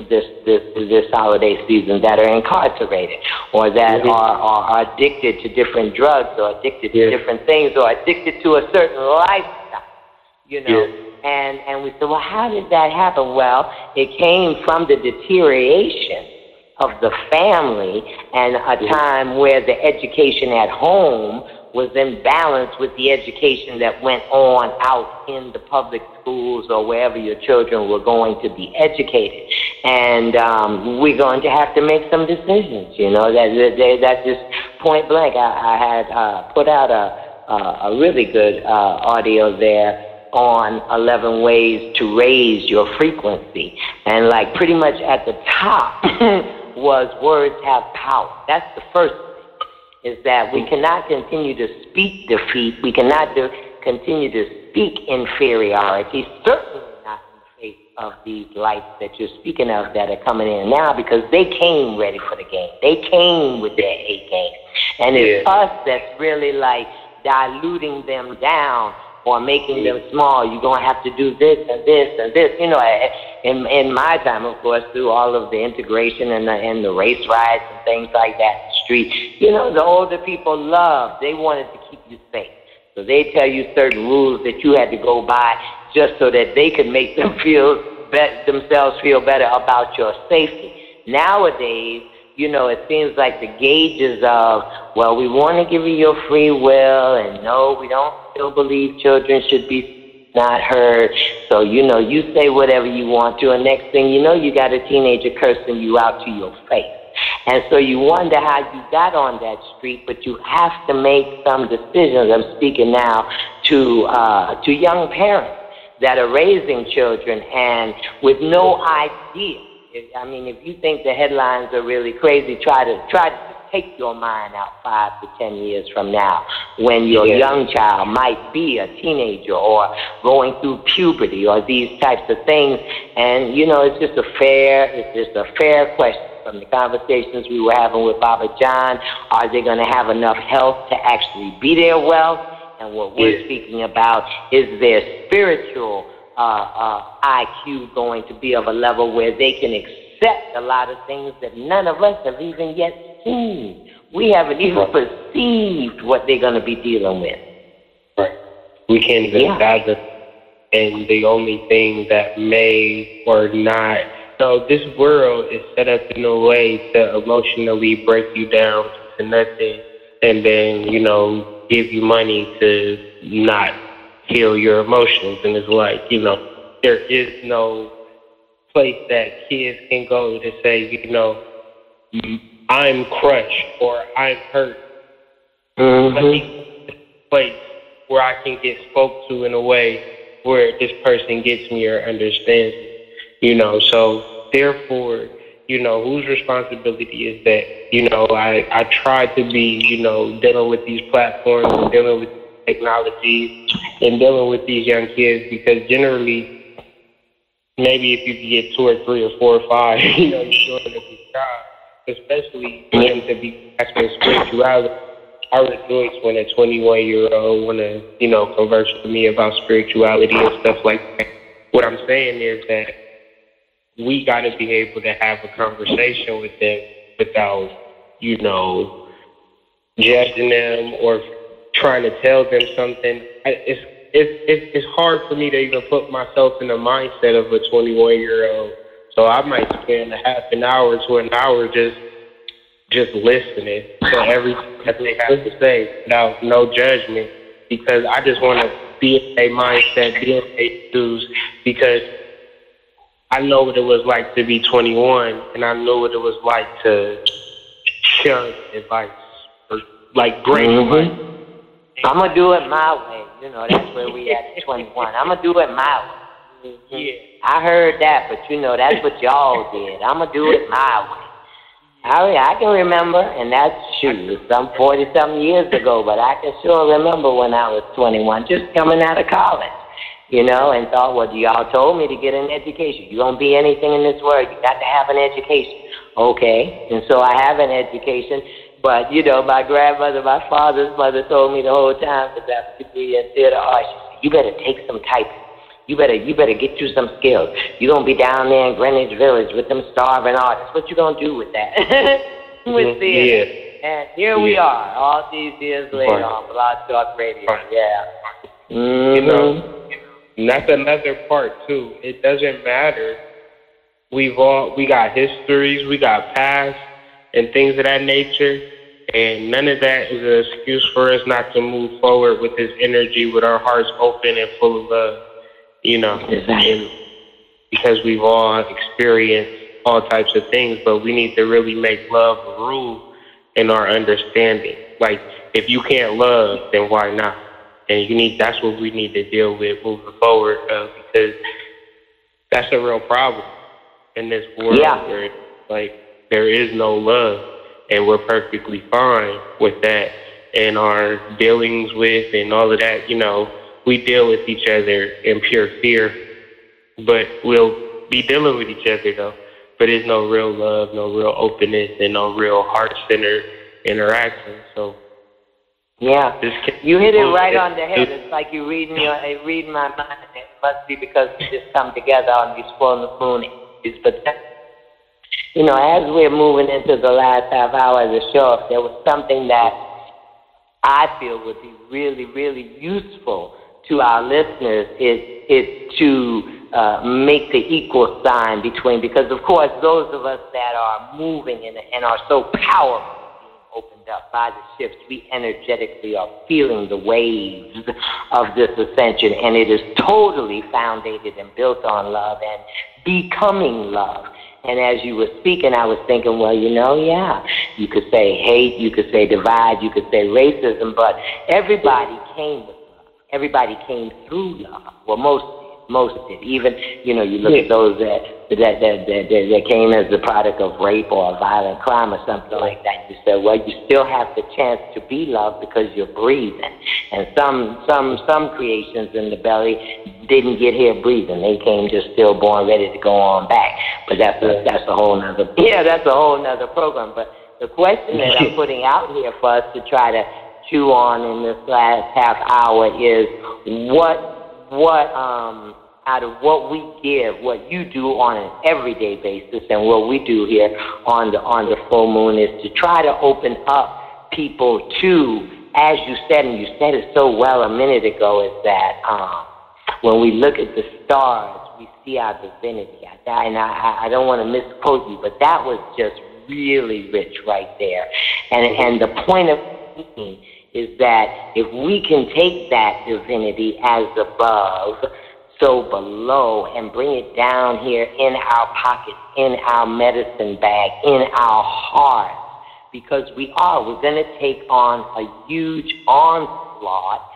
B: this holiday season, that are incarcerated, or that are addicted to different drugs, or addicted to different things, or addicted to a certain lifestyle, you know. And we said, well, how did that happen? Well, it came from the deterioration of the family and a time where the education at home was in balance with the education that went on out in the public schools or wherever your children were going to be educated. And we're going to have to make some decisions, you know. That's just point blank. I had put out a really good audio there on 11 ways to raise your frequency. And like pretty much at the top was words have power. That's the first thing. Is that we cannot continue to speak defeat. We cannot continue to speak inferiority, certainly not in the face of these lights that you're speaking of that are coming in now, because they came ready for the game. They came with their A game. And it's us that's really like diluting them down or making them small. You're going to have to do this and this and this. You know, in my time, of course, through all of the integration and the race riots and things like that, street, you know, the older people loved. They wanted to keep you safe. So they tell you certain rules that you had to go by just so that they could make them themselves feel better about your safety. Nowadays, you know, it seems like the gauges of, well, we want to give you your free will, and no, we don't still believe children should be not heard. So, you know, you say whatever you want to, and next thing you know, you got a teenager cursing you out to your face. And so you wonder how you got on that street, but you have to make some decisions. I'm speaking now to young parents that are raising children and with no idea. I mean, if you think the headlines are really crazy, try to take your mind out 5 to 10 years from now when your young child might be a teenager or going through puberty or these types of things. And, you know, it's just a fair question. From the conversations we were having with Baba John, are they going to have enough health to actually be there well? And what we're speaking about is their spiritual IQ going to be of a level where they can accept a lot of things that none of us have even yet seen. We haven't even perceived what they're going to be dealing with.
C: Right. We can't even fathom. And the only thing that may or not... So this world is set up in a way to emotionally break you down to nothing and then, you know, give you money to not heal your emotions. And it's like, you know, there is no place that kids can go to say, you know, I'm crushed or I'm hurt. Let me get a place where I can get spoke to in a way where this person gets me or understands me. You know, so therefore, you know, whose responsibility is that? You know, I try to be, you know, dealing with these platforms and dealing with technology and dealing with these young kids because generally, maybe if you can get 2 or 3 or 4 or 5, you know, you're doing a good job, especially for them to be asking spirituality. I rejoice when a 21-year-old want to, you know, converse with me about spirituality and stuff like that. What I'm saying is that we got to be able to have a conversation with them without, you know, judging them or trying to tell them something. It's hard for me to even put myself in the mindset of a 21-year-old. So I might spend a half an hour to an hour just listening to everything that they have to say without no judgment because I just want to be in a mindset, be in a shoes because I know what it was like to be 21, and I know what it was like to shun advice, or like great advice.
B: I'm going to do it my way. You know, that's where we at 21. I'm going to do it my way.
C: Yeah.
B: I heard that, but, you know, that's what y'all did. I'm going to do it my way. I can remember, and that's, some 40-something years ago, but I can sure remember when I was 21, just coming out of college. You know, and thought, well, y'all told me to get an education. You don't be anything in this world. You got to have an education. Okay. And so I have an education. But, you know, my grandmother, my father's mother told me the whole time, because I have a degree in theater arts, she said, you better take some typing. You better get you some skills. You're going to be down there in Greenwich Village with them starving artists. What you going to do with that? With theater. Yeah. And here we are, all these years later on Blog Talk Radio. Yeah.
C: You know. And that's another part, too. It doesn't matter. We got histories, we got past, and things of that nature, and none of that is an excuse for us not to move forward with this energy, with our hearts open and full of love, you know, and because we've all experienced all types of things, but we need to really make love a rule in our understanding. Like, if you can't love, then why not? And that's what we need to deal with moving forward because that's a real problem in this world where like there is no love and we're perfectly fine with that and our dealings with and all of that, you know, we deal with each other in pure fear, but we'll be dealing with each other though. But there's no real love, no real openness, and no real heart-centered interaction. So
B: yeah, you hit it right on the head. It's like you're reading my mind. It must be because we just come together on these full moon ages. But, you know, as we're moving into the last half hour of the show, if there was something that I feel would be really, really useful to our listeners is to make the equal sign between, because, of course, those of us that are moving and are so powerful, opened up by the shifts, we energetically are feeling the waves of this ascension, and it is totally founded and built on love and becoming love. And as you were speaking, I was thinking, well, you know, you could say hate, you could say divide, you could say racism, but everybody came with love. Everybody came through love. Well, most Most did. Even, you look at those that came as the product of rape or a violent crime or something like that. You said, well, you still have the chance to be loved because you're breathing. And some creations in the belly didn't get here breathing. They came just stillborn, ready to go on back. But that's a whole nother program. But the question that I'm putting out here for us to try to chew on in this last half hour is what out of what we give, what you do on an everyday basis, and what we do here on the full moon is to try to open up people to, as you said, and you said it so well a minute ago, is that when we look at the stars, we see our divinity. And I don't want to misquote you, but that was just really rich right there. And the point of thinking is that if we can take that divinity as above, so below, and bring it down here in our pockets, in our medicine bag, in our heart, because we're going to take on a huge onslaught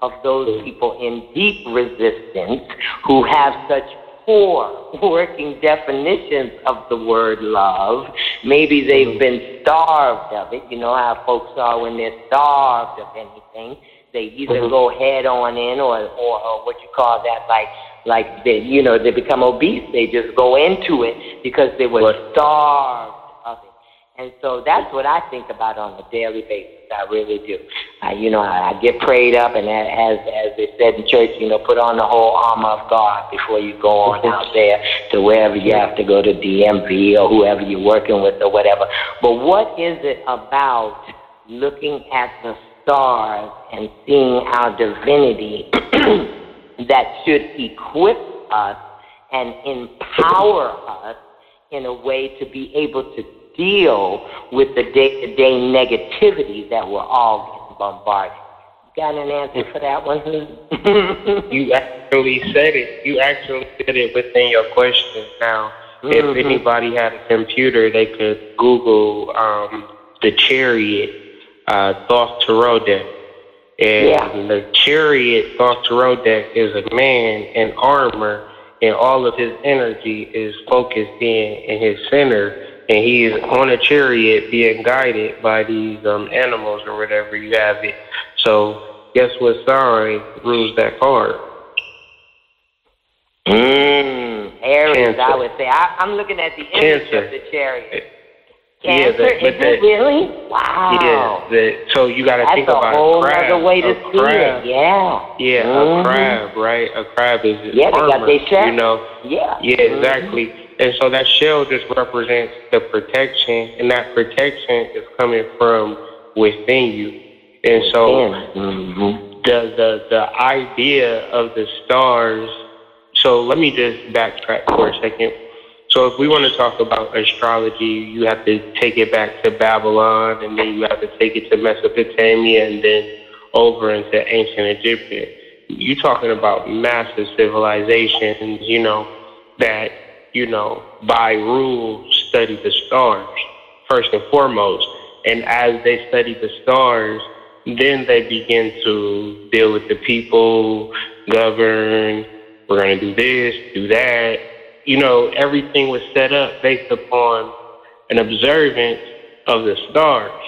B: of those people in deep resistance who have such poor working definitions of the word love. Maybe they've been starved of it. You know how folks are when they're starved of anything. They either go head on in or what you call that, like they become obese. They just go into it because they were starved of it. And so that's what I think about on a daily basis. I really do. I get prayed up, and as they said in church, put on the whole armor of God before you go on out there to wherever you have to go, to DMV or whoever you're working with or whatever. But what is it about looking at the stars and seeing our divinity that should equip us and empower us in a way to be able to deal with the day-to-day negativity that we're all getting bombarded? You got an answer for that one?
C: You actually said it. You actually said it within your question. Now, if anybody had a computer, they could Google the chariot Thoth Tarot deck. And the chariot Thoth Tarot deck is a man in armor, and all of his energy is focused in his center. And he is on a chariot being guided by these animals or whatever you have it. So guess what sign rules that card?
B: Aries,
C: Cancer.
B: I would say. I'm looking at the image of the chariot. Cancer,
C: is
B: it really? Wow.
C: Yeah, so you got to think about a crab. That's a whole other way to see it, a crab, right? A crab is armor,
B: they got their shell.
C: Yeah, exactly. And so that shell just represents the protection, and that protection is coming from within you. And so the idea of the stars, so let me just backtrack for a second. So if we want to talk about astrology, you have to take it back to Babylon, and then you have to take it to Mesopotamia, and then over into ancient Egyptian. You're talking about massive civilizations, that, by rule, study the stars, first and foremost. And as they study the stars, then they begin to deal with the people, govern, we're going to do this, do that. Everything was set up based upon an observance of the stars.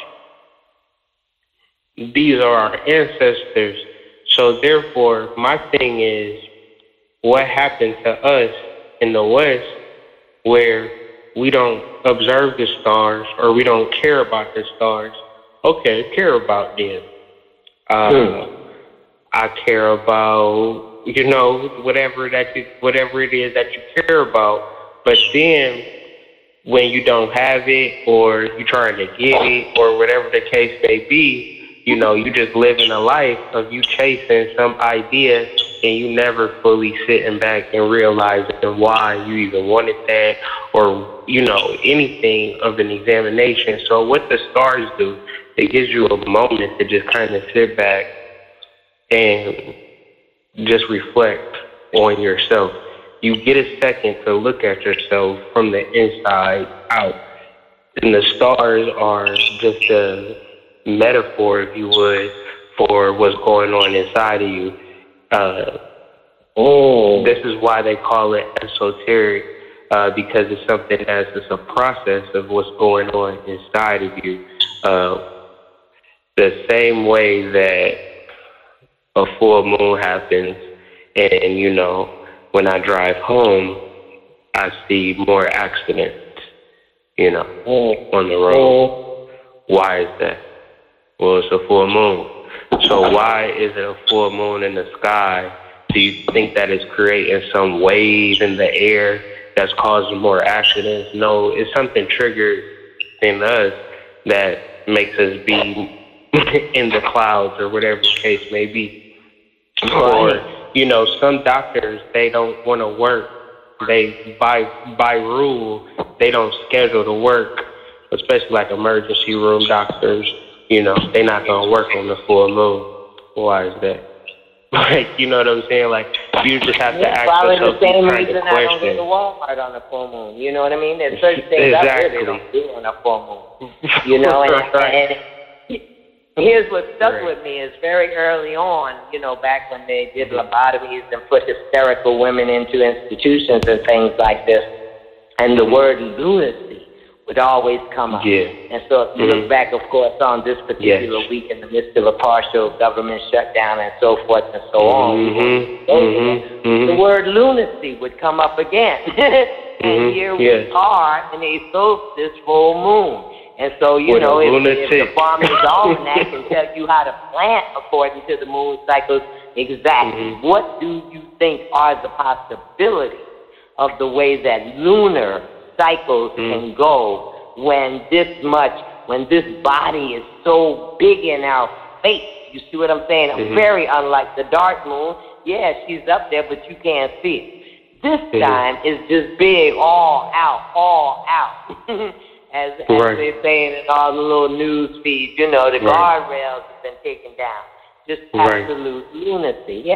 C: These are our ancestors. So therefore, my thing is, what happened to us in the West where we don't observe the stars or we don't care about the stars? Okay, care about them. I care about, whatever it is that you care about. But then when you don't have it, or you're trying to get it, or whatever the case may be, you just living a life of you chasing some idea, and you never fully sitting back and realizing why you even wanted that, or, anything of an examination. So what the stars do, it gives you a moment to just kind of sit back and just reflect on yourself. You get a second to look at yourself from the inside out. And the stars are just a metaphor, if you would, for what's going on inside of you. Oh. This is why they call it esoteric, because it's something it's a process of what's going on inside of you. The same way that a full moon happens, and, you know, when I drive home, I see more accidents, you know, on the road. Why is that? Well, it's a full moon. So why is it a full moon in the sky? Do you think that it's creating some wave in the air that's causing more accidents? No, it's something triggered in us that makes us be in the clouds or whatever the case may be. Or, you know, some doctors, they don't want to work. They, by rule, they don't schedule to work, especially like emergency room doctors. You know, they're not going to work on the full moon. Why is that? Like, you know what I'm saying? Like, you just have to ask yourself these kinds of questions. Probably the same reason I don't go to Walmart on a full moon. You know what I mean? There's certain things I really don't do on a full moon. You know, and here's what stuck with me is very early on, you know, back when they did lobotomies and put hysterical women into institutions and things like this, and the word lunacy would always come up. Yeah. And so if you look back, of course, on this particular week in the midst of a partial government shutdown and so forth and so on, the word lunacy would come up again. And here we are in a solstice full moon. And so, you know, if the Farmer's Almanac can tell you how to plant according to the moon cycles, exactly what do you think are the possibilities of the way that lunar cycles can go when this body is so big in our face? You see what I'm saying? Very unlike the dark moon. Yeah, she's up there, but you can't see it. This time is just big, all out. As they're saying in all the little news feeds, you know, the guardrails have been taken down. Just absolute lunacy,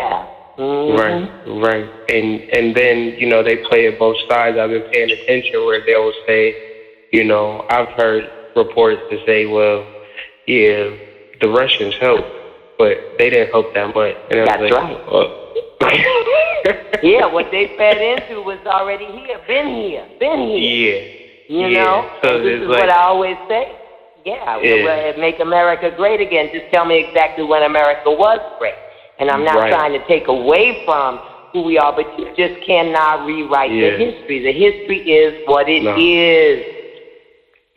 C: Right. And then, you know, they play it both sides. I've been paying attention where they will say, you know, I've heard reports to say, well, yeah, the Russians helped, but they didn't help that much. And that's right. Yeah, what they fed into was already here, been here. Yeah. You know, so this is what I always say. Make America great again. Just tell me exactly when America was great. And I'm not trying to take away from who we are, but you just cannot rewrite the history. The history is what it is.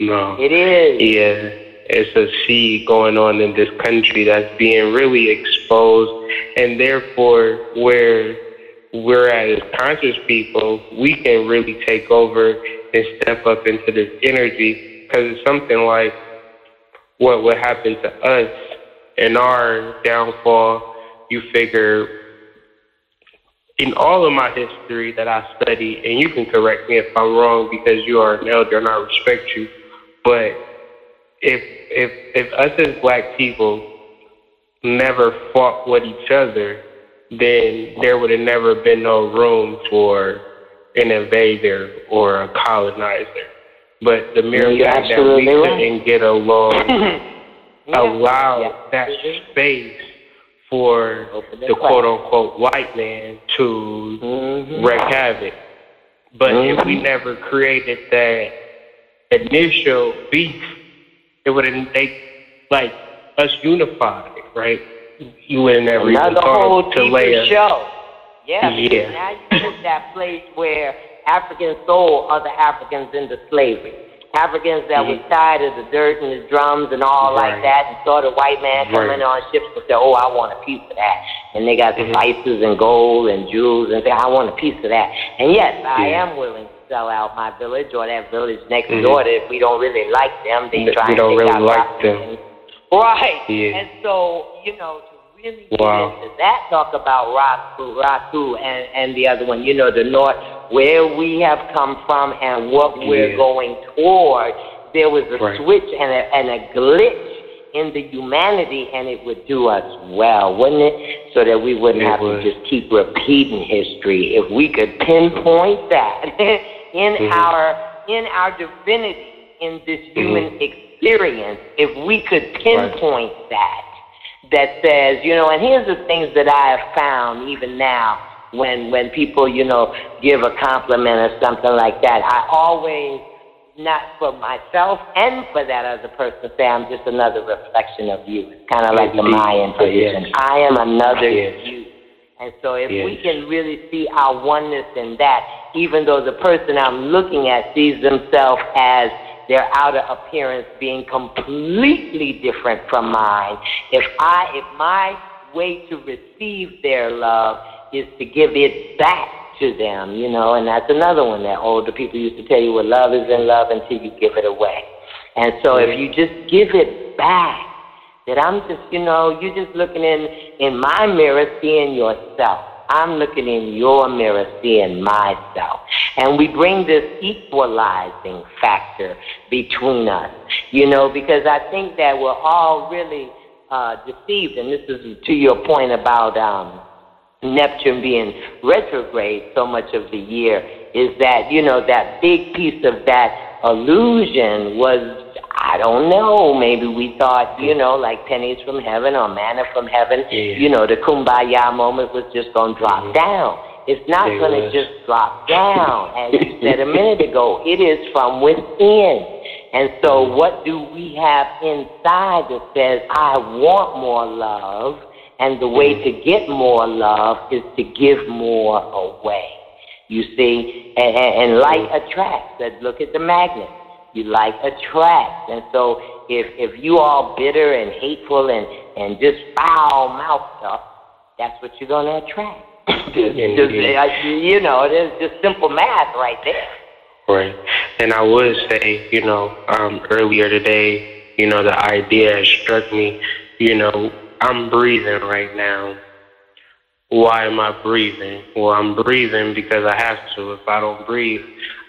C: No. It is. Yeah. It's a seed going on in this country that's being really exposed. And therefore, where we're as conscious people, we can really take over and step up into this energy, because it's something like what would happen to us in our downfall. You figure, in all of my history that I study, and you can correct me if I'm wrong because you are an elder and I respect you, but if us as black people never fought with each other, then there would have never been no room for an invader or a colonizer. But the mere fact that we couldn't get along allowed that space for the quote-unquote white man to wreak havoc. But if we never created that initial beef, it would have like us unified, right? You would have never even thought to lay a show. Now you get that place where Africans sold other Africans into slavery. Africans that was tired of the dirt and the drums and all like that, and saw the white man coming on ships and said, oh, I want a piece of that. And they got spices and gold and jewels and say, I want a piece of that. And yes, I am willing to sell out my village or that village next door if we don't really like them. They try and take out property. Right. Yeah. And so, you know, to really get into that, talk about Raku and the other one, you know, the North, where we have come from and what we're going toward, there was a switch and a glitch in the humanity, and it would do us well, wouldn't it? So that we wouldn't have to just keep repeating history. If we could pinpoint that in our divinity, in this human experience, if we could pinpoint that says, you know, and here's the things that I have found even now
B: when people, give a compliment or something like that. I always, not for myself and for that other person, say I'm just another reflection of you. It's kind of like the Mayan position. Yes. I am another you. And so if we can really see our oneness in that, even though the person I'm looking at sees themselves as their outer appearance being completely different from mine, if my way to receive their love is to give it back to them, and that's another one that older people used to tell you, well, love is in love until you give it away. And so if you just give it back, that I'm just, you're just looking in my mirror seeing yourself. I'm looking in your mirror seeing myself. And we bring this equalizing factor between us, because I think that we're all really deceived. And this is to your point about Neptune being retrograde so much of the year, is that, that big piece of that illusion was, I don't know, maybe we thought, like pennies from heaven or manna from heaven, the kumbaya moment was just going to drop down. It's not going to just drop down, as you said a minute ago. It is from within. And so what do we have inside that says, I want more love, and the way to get more love is to give more away? You see, and light attracts. Look at the magnet. You like attract. And so if you all bitter and hateful and just foul-mouthed stuff, that's what you're going to attract. It's just simple math right there.
C: Right. And I would say, earlier today, the idea has struck me, I'm breathing right now. Why am I breathing? Well, I'm breathing because I have to. If I don't breathe,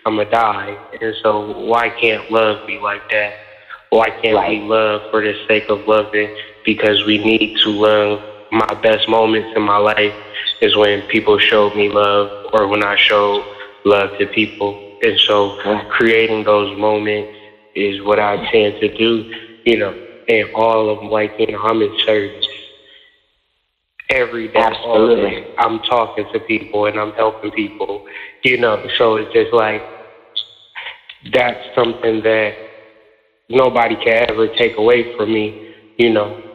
C: I'm going to die. And so why can't love be like that? Why can't we love for the sake of loving? Because we need to love. My best moments in my life is when people showed me love, or when I showed love to people. And so creating those moments is what I tend to do, and all of them, I'm in service. Every day, all day, I'm talking to people and I'm helping people, so it's just like, that's something that nobody can ever take away from me,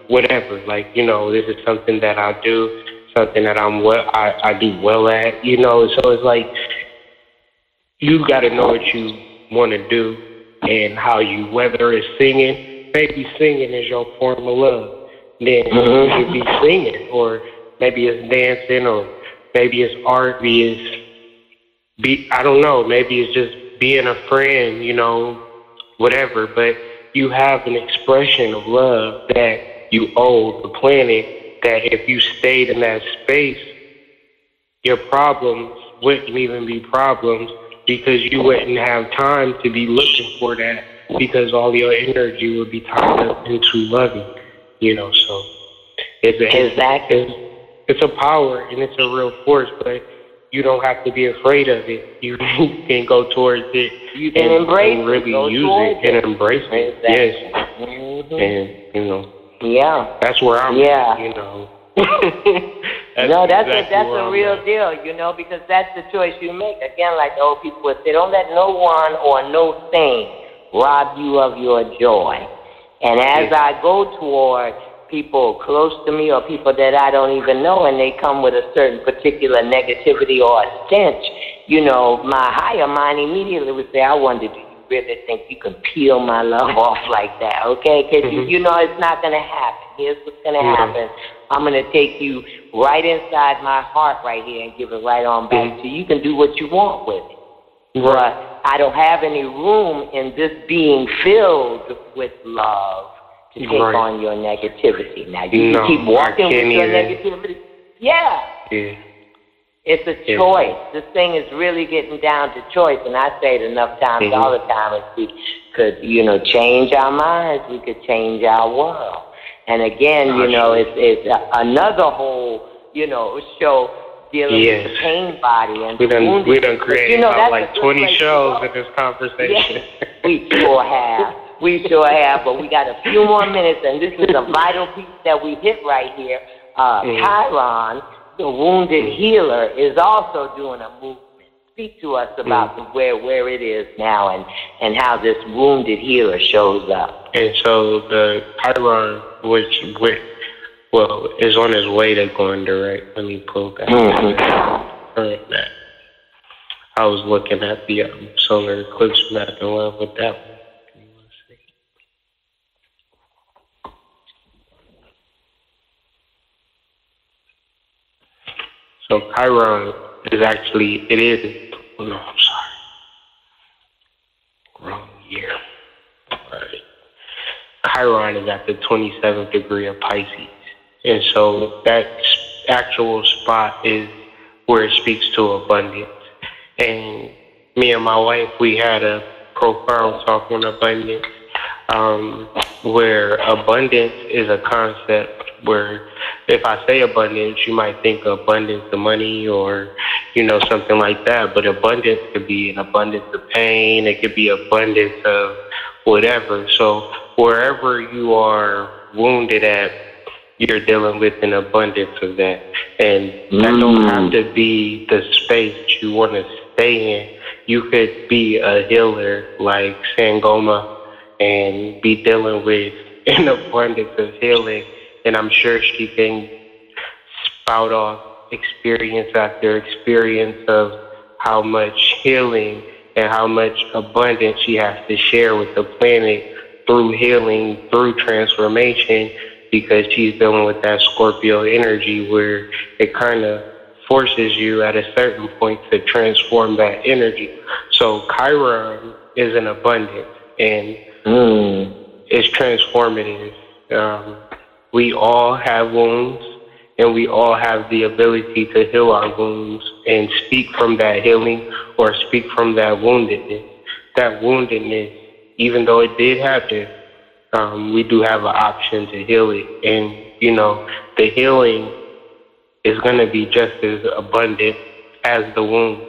C: whatever, this is something that I do, something that I do well at, so it's like, you got to know what you want to do and how you, whether it's singing, maybe singing is your form of love. Then you should be singing, or maybe it's dancing, or maybe it's art, I don't know, maybe it's just being a friend, whatever, but you have an expression of love that you owe the planet, that if you stayed in that space, your problems wouldn't even be problems, because you wouldn't have time to be looking for that, because all your energy would be tied up into loving. So it's a power and it's a real force, but you don't have to be afraid of it. You can go towards it.
B: You can embrace it.
C: Really use it and embrace it. Yes. And, that's where I'm at,
B: That's a real deal, because that's the choice you make. Again, like the old people would say, don't let no one or no thing rob you of your joy. And as I go toward people close to me or people that I don't even know, and they come with a certain particular negativity or a stench, my higher mind immediately would say, I wonder, do you really think you can peel my love off like that, okay? Because it's not going to happen. Here's what's going to happen. I'm going to take you right inside my heart right here and give it right on back to you. You can do what you want with it. But I don't have any room in this being filled with love to take on your negativity. Now, you can keep walking with your negativity. Yeah. It's a choice. This thing is really getting down to choice. And I say it enough times, all the time, if we could, change our minds, we could change our world. And again, it's another whole, show dealing with the pain body. And
C: we done created like 20 shows in this conversation.
B: Yes, we sure have. But we got a few more minutes, and this is a vital piece that we hit right here. Chiron the wounded healer is also doing a movement. Speak to us about where it is now and how this wounded healer shows up.
C: And so the Chiron, is on his way to going direct. Let me pull that current map. I was looking at the solar eclipse map and went with that one. So Chiron is actually, I'm sorry. Wrong year. All right. Chiron is at the 27th degree of Pisces. And so that actual spot is where it speaks to abundance. And me and my wife, we had a profound talk on abundance, where abundance is a concept where if I say abundance, you might think abundance of money or, something like that. But abundance could be an abundance of pain. It could be abundance of whatever. So wherever you are wounded at, you're dealing with an abundance of that. And that don't have to be the space that you want to stay in. You could be a healer like Sangoma and be dealing with an abundance of healing. And I'm sure she can spout off experience after experience of how much healing and how much abundance she has to share with the planet through healing, through transformation, because she's dealing with that Scorpio energy where it kind of forces you at a certain point to transform that energy. So Chiron is an abundance and it's transformative. We all have wounds, and we all have the ability to heal our wounds and speak from that healing or speak from that woundedness. That woundedness, even though it did happen, we do have an option to heal it. And, the healing is going to be just as abundant as the wounds.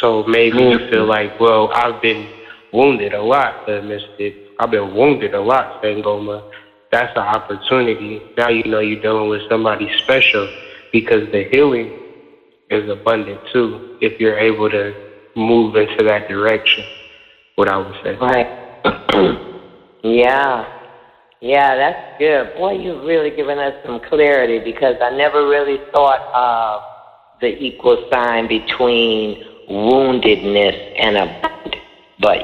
C: So maybe you feel like, well, I've been wounded a lot, Mystic. I've been wounded a lot, Sangoma. That's an opportunity. Now you're dealing with somebody special because the healing is abundant too if you're able to move into that direction, what I would say.
B: Right. Yeah, that's good. Boy, you've really given us some clarity because I never really thought of the equal sign between woundedness and abundance. But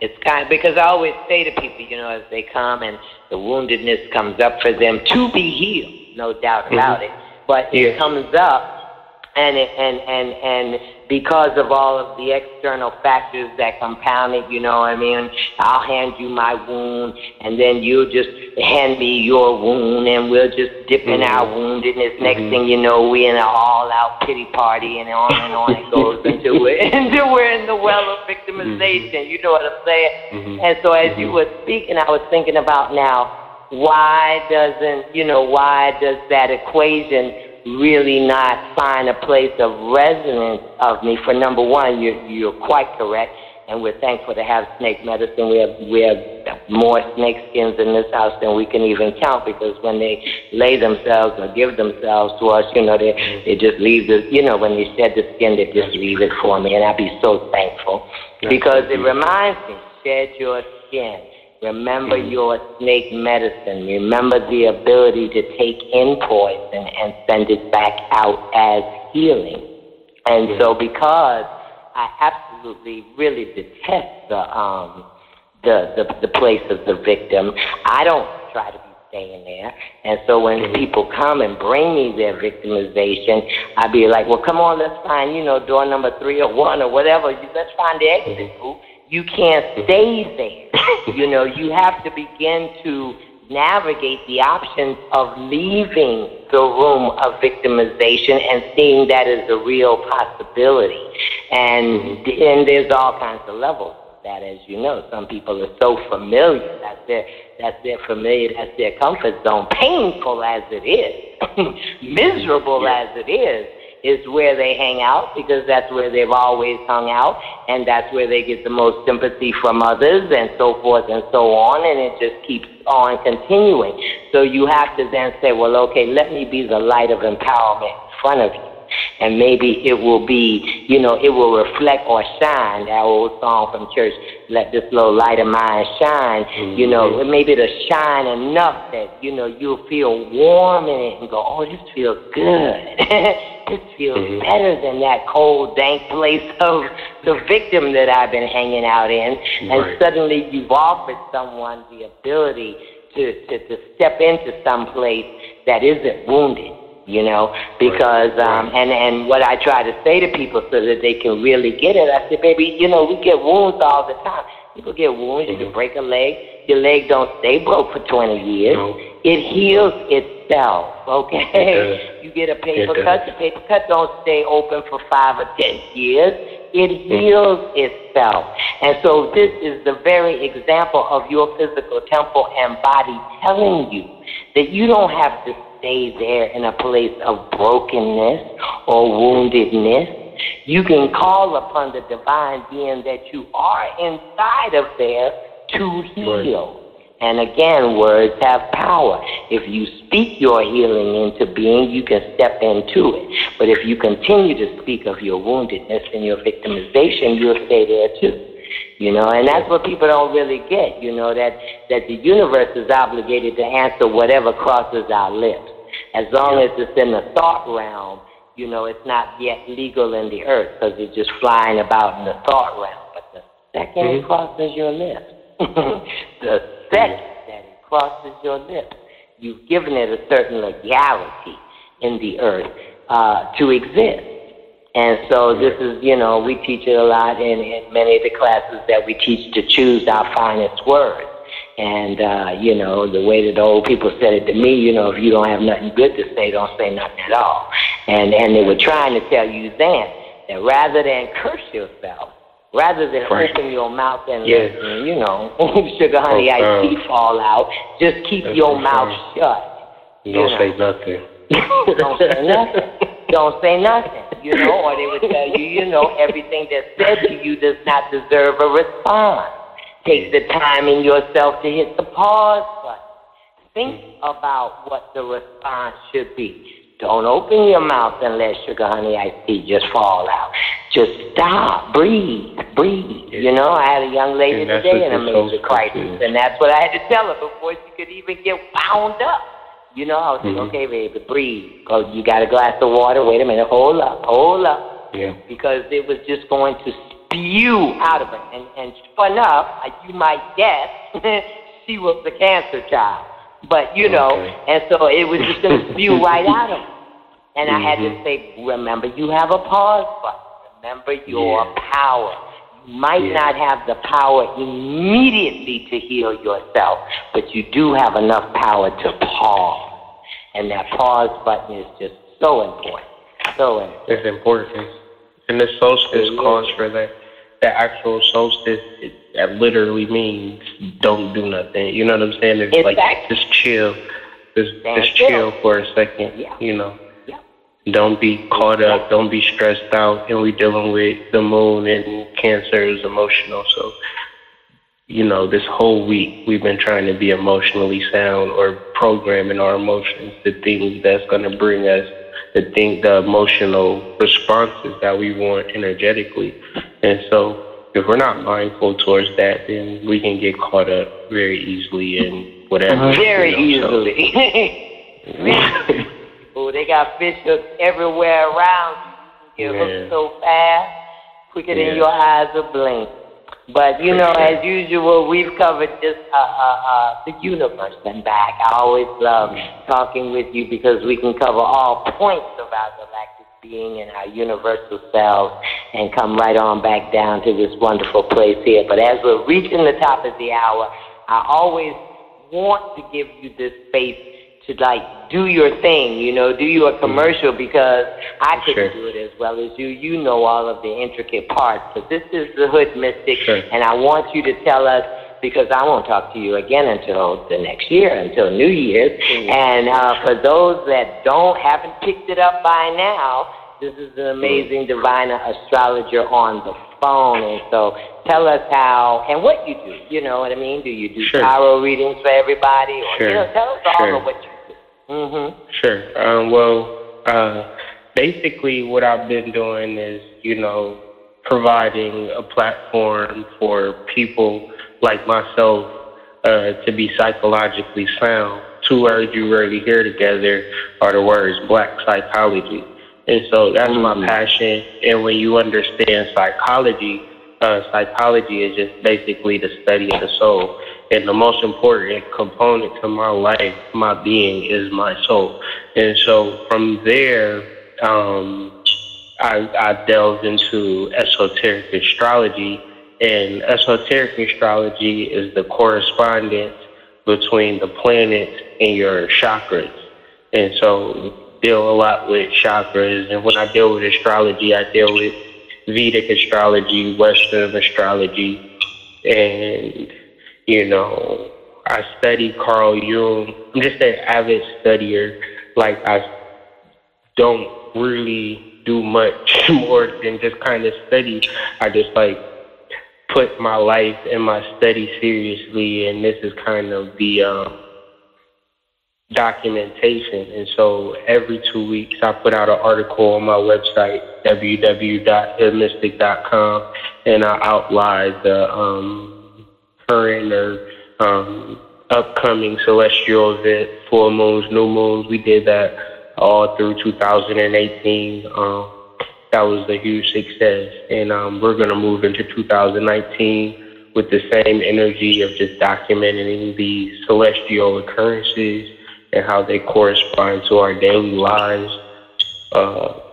B: it's kind of, because I always say to people, as they come and the woundedness comes up for them to be healed, no doubt about it. But it comes up, and because of all of the external factors that compound it, I'll hand you my wound, and then you'll just hand me your wound, and we'll just dip in our woundedness. Next thing you know, we in an all-out pity party, and on it goes until we're in the well of victimization. You know what I'm saying? And so as you were speaking, I was thinking about now, why does that equation really not find a place of resonance of me? For number one, you're quite correct, and we're thankful to have snake medicine. We have more snake skins in this house than we can even count, because when they lay themselves or give themselves to us, they just leave the, when they shed the skin, they just leave it for me, and I'd be so thankful because it reminds me, shed your skin. Remember your snake medicine. Remember the ability to take in poison and send it back out as healing. And so because I absolutely really detest the place of the victim, I don't try to be staying there. And so when people come and bring me their victimization, I'd be like, well, come on, let's find, door number 301 or whatever. Let's find the exit, boo. You can't stay there. You have to begin to navigate the options of leaving the room of victimization and seeing that as a real possibility. And there's all kinds of levels of that, as you know. Some people are so familiar. That's their familiar, that's their comfort zone. Painful as it is, miserable as it is, is where they hang out, because that's where they've always hung out, and that's where they get the most sympathy from others, and so forth and so on, and it just keeps on continuing. So you have to then say, well, okay, let me be the light of empowerment in front of you. And maybe it will be, you know, it will reflect or shine, that old song from church, let this little light of mine shine. You know, maybe it'll shine enough that, you know, you'll feel warm in it and go, oh, this feels good. This feels better than that cold, dank place of the victim that I've been hanging out in. And suddenly you've offered someone the ability to step into some place that isn't wounded. You know, because, and what I try to say to people so that they can really get it, I say, baby, you know, we get wounds all the time. People get wounds, you can break a leg, your leg don't stay broke for 20 years. It heals itself, okay? You get a paper cut, the paper cut don't stay open for 5 or 10 years. It heals itself. And so this is the very example of your physical temple and body telling you that you don't have to stay there in a place of brokenness or woundedness. You can call upon the divine being that you are inside of there to heal. And again, words have power. If you speak your healing into being, you can step into it. But if you continue to speak of your woundedness and your victimization, you'll stay there too. You know, and that's what people don't really get, you know, that the universe is obligated to answer whatever crosses our lips. As long as it's in the thought realm, you know, it's not yet legal in the earth because it's just flying about in the thought realm. But the second it crosses your lips, the second that it crosses your lips, you've given it a certain legality in the earth to exist. And so this is, you know, we teach it a lot in many of the classes that we teach to choose our finest words. And, you know, the way that the old people said it to me, you know, if you don't have nothing good to say, don't say nothing at all. And they were trying to tell you then that rather than curse yourself, rather than open your mouth and listen, you know, sugar, honey, iced tea fall out, just keep your mouth shut.
C: Don't say nothing.
B: Don't say nothing. Don't say nothing, you know, or they would tell you, you know, everything that's said to you does not deserve a response. Take the time in yourself to hit the pause button. Think about what the response should be. Don't open your mouth and let sugar, honey, iced tea just fall out. Just stop, breathe. You know, I had a young lady today in a major crisis, and that's what I had to tell her before she could even get wound up. You know, I was like, okay, baby, breathe. Oh, you got a glass of water? Wait a minute, hold up.
C: Yeah.
B: Because it was just going to spew out of her. And sure enough, you might guess, she was the cancer child. But, you know, and so it was just going to spew right out of her. And I had to say, remember, you have a pause button. Remember your power. You might not have the power immediately to heal yourself, but you do have enough power to pause. And that pause button is just so important. So important.
C: It's important. And the solstice calls for that. The actual solstice, that literally means don't do nothing. You know what I'm saying? It's like, just chill. Just chill for a second, you know. Don't be caught up. Don't be stressed out. And we're dealing with the moon, and Cancer is emotional. So, you know, this whole week we've been trying to be emotionally sound or programming our emotions to things that's going to bring us the emotional responses that we want energetically. And so if we're not mindful towards that, then we can get caught up very easily in whatever.
B: Very easily. Oh, they got fish hooks everywhere around you. You can get hooked so fast, quicker than your eyes will blink. But, you know, as usual, we've covered just the universe and back. I always love talking with you because we can cover all points of our galactic being and our universal selves and come right on back down to this wonderful place here. But as we're reaching the top of the hour, I always want to give you this space to, like, do your thing, you know, do your commercial, because I couldn't do it as well as you. You know all of the intricate parts. But this is the Hood Mystic, and I want you to tell us, because I won't talk to you again until the next year, until New Year's. And for those that haven't picked it up by now, This is an amazing divine astrologer on the phone. And so tell us how and what you do. You know what I mean? Do you do tarot readings for everybody? Or, you know, tell us all of what you do. Mm-hmm.
C: Sure. Basically what I've been doing is, you know, providing a platform for people like myself to be psychologically sound. Two words you rarely hear together are the words black psychology. And so that's my passion. And when you understand psychology, psychology is just basically the study of the soul. And the most important component to my life, my being, is my soul. And so from there, I delved into esoteric astrology. And esoteric astrology is the correspondence between the planets and your chakras. And so deal a lot with chakras. And when I deal with astrology, I deal with Vedic astrology, Western astrology. And, you know, I study Carl Jung. I'm just an avid studier. Like, I don't really do much more than just kind of study. I just, like, put my life and my study seriously, and this is kind of the documentation. And so every 2 weeks I put out an article on my website, www.hoodmystic.com, and I outline the current or upcoming celestial event, full moons, new moons. We did that all through 2018. That was a huge success, and we're going to move into 2019 with the same energy of just documenting these celestial occurrences and how they correspond to our daily lives.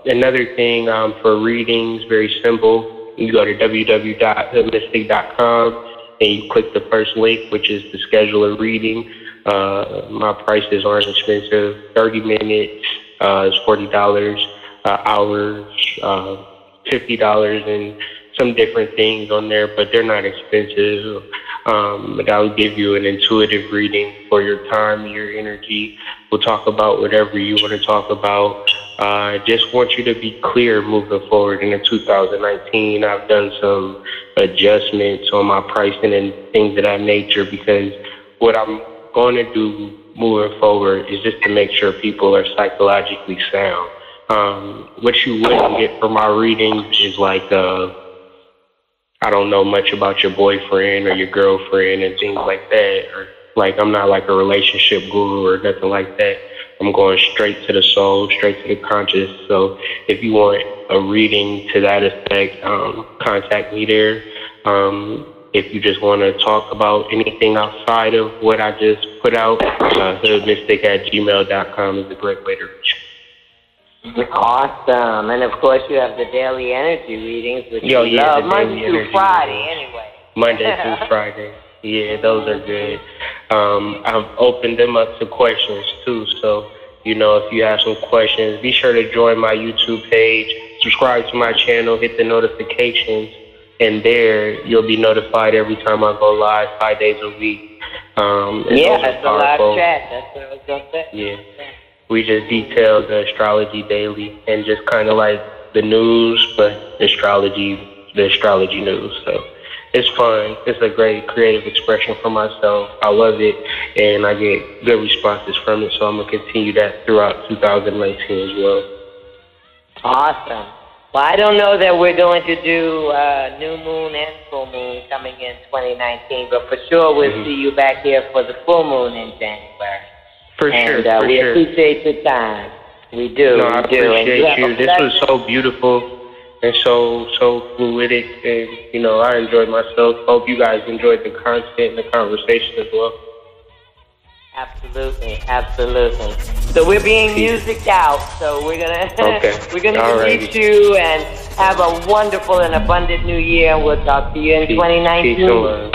C: Another thing for readings, very simple. You go to www.hoodmystic.com and you click the first link, which is to schedule a reading. My prices aren't expensive. 30 minutes is $40. Hours, $50, and some different things on there, but they're not expensive. But I'll give you an intuitive reading for your time, your energy. We'll talk about whatever you want to talk about. I just want you to be clear moving forward into 2019. I've done some adjustments on my pricing and things of that nature, because what I'm going to do moving forward is just to make sure people are psychologically sound. What you wouldn't get from my readings is like, I don't know much about your boyfriend or your girlfriend and things like that. Or like, I'm not like a relationship guru or nothing like that. I'm going straight to the soul, straight to the conscious. So if you want a reading to that effect, contact me there. If you just want to talk about anything outside of what I just put out, hoodmystic@gmail.com is a great way to reach.
B: Awesome. And of course you have the daily energy readings, which you love Monday through Friday anyway.
C: Monday through Friday. Yeah, those are good. I've opened them up to questions too. So, you know, if you have some questions, be sure to join my YouTube page, subscribe to my channel, hit the notifications, and there you'll be notified every time I go live 5 days a week.
B: It's a live chat. That's what I was going to say.
C: Yeah. We just detail the astrology daily and just kind of like the news, but the astrology news. So it's fun. It's a great creative expression for myself. I love it, and I get good responses from it. So I'm going to continue that throughout 2019 as well.
B: Awesome. Well, I don't know that we're going to do new moon and full moon coming in 2019, but for sure we'll see you back here for the full moon in January.
C: For sure.
B: We appreciate your time. We do.
C: No, I appreciate you. This was so beautiful and so fluidic, and you know, I enjoyed myself. Hope you guys enjoyed the content and the conversation as well.
B: Absolutely. So we're being musicked out. So we're gonna release you and have a wonderful and abundant new year. And we'll talk to you in 2019.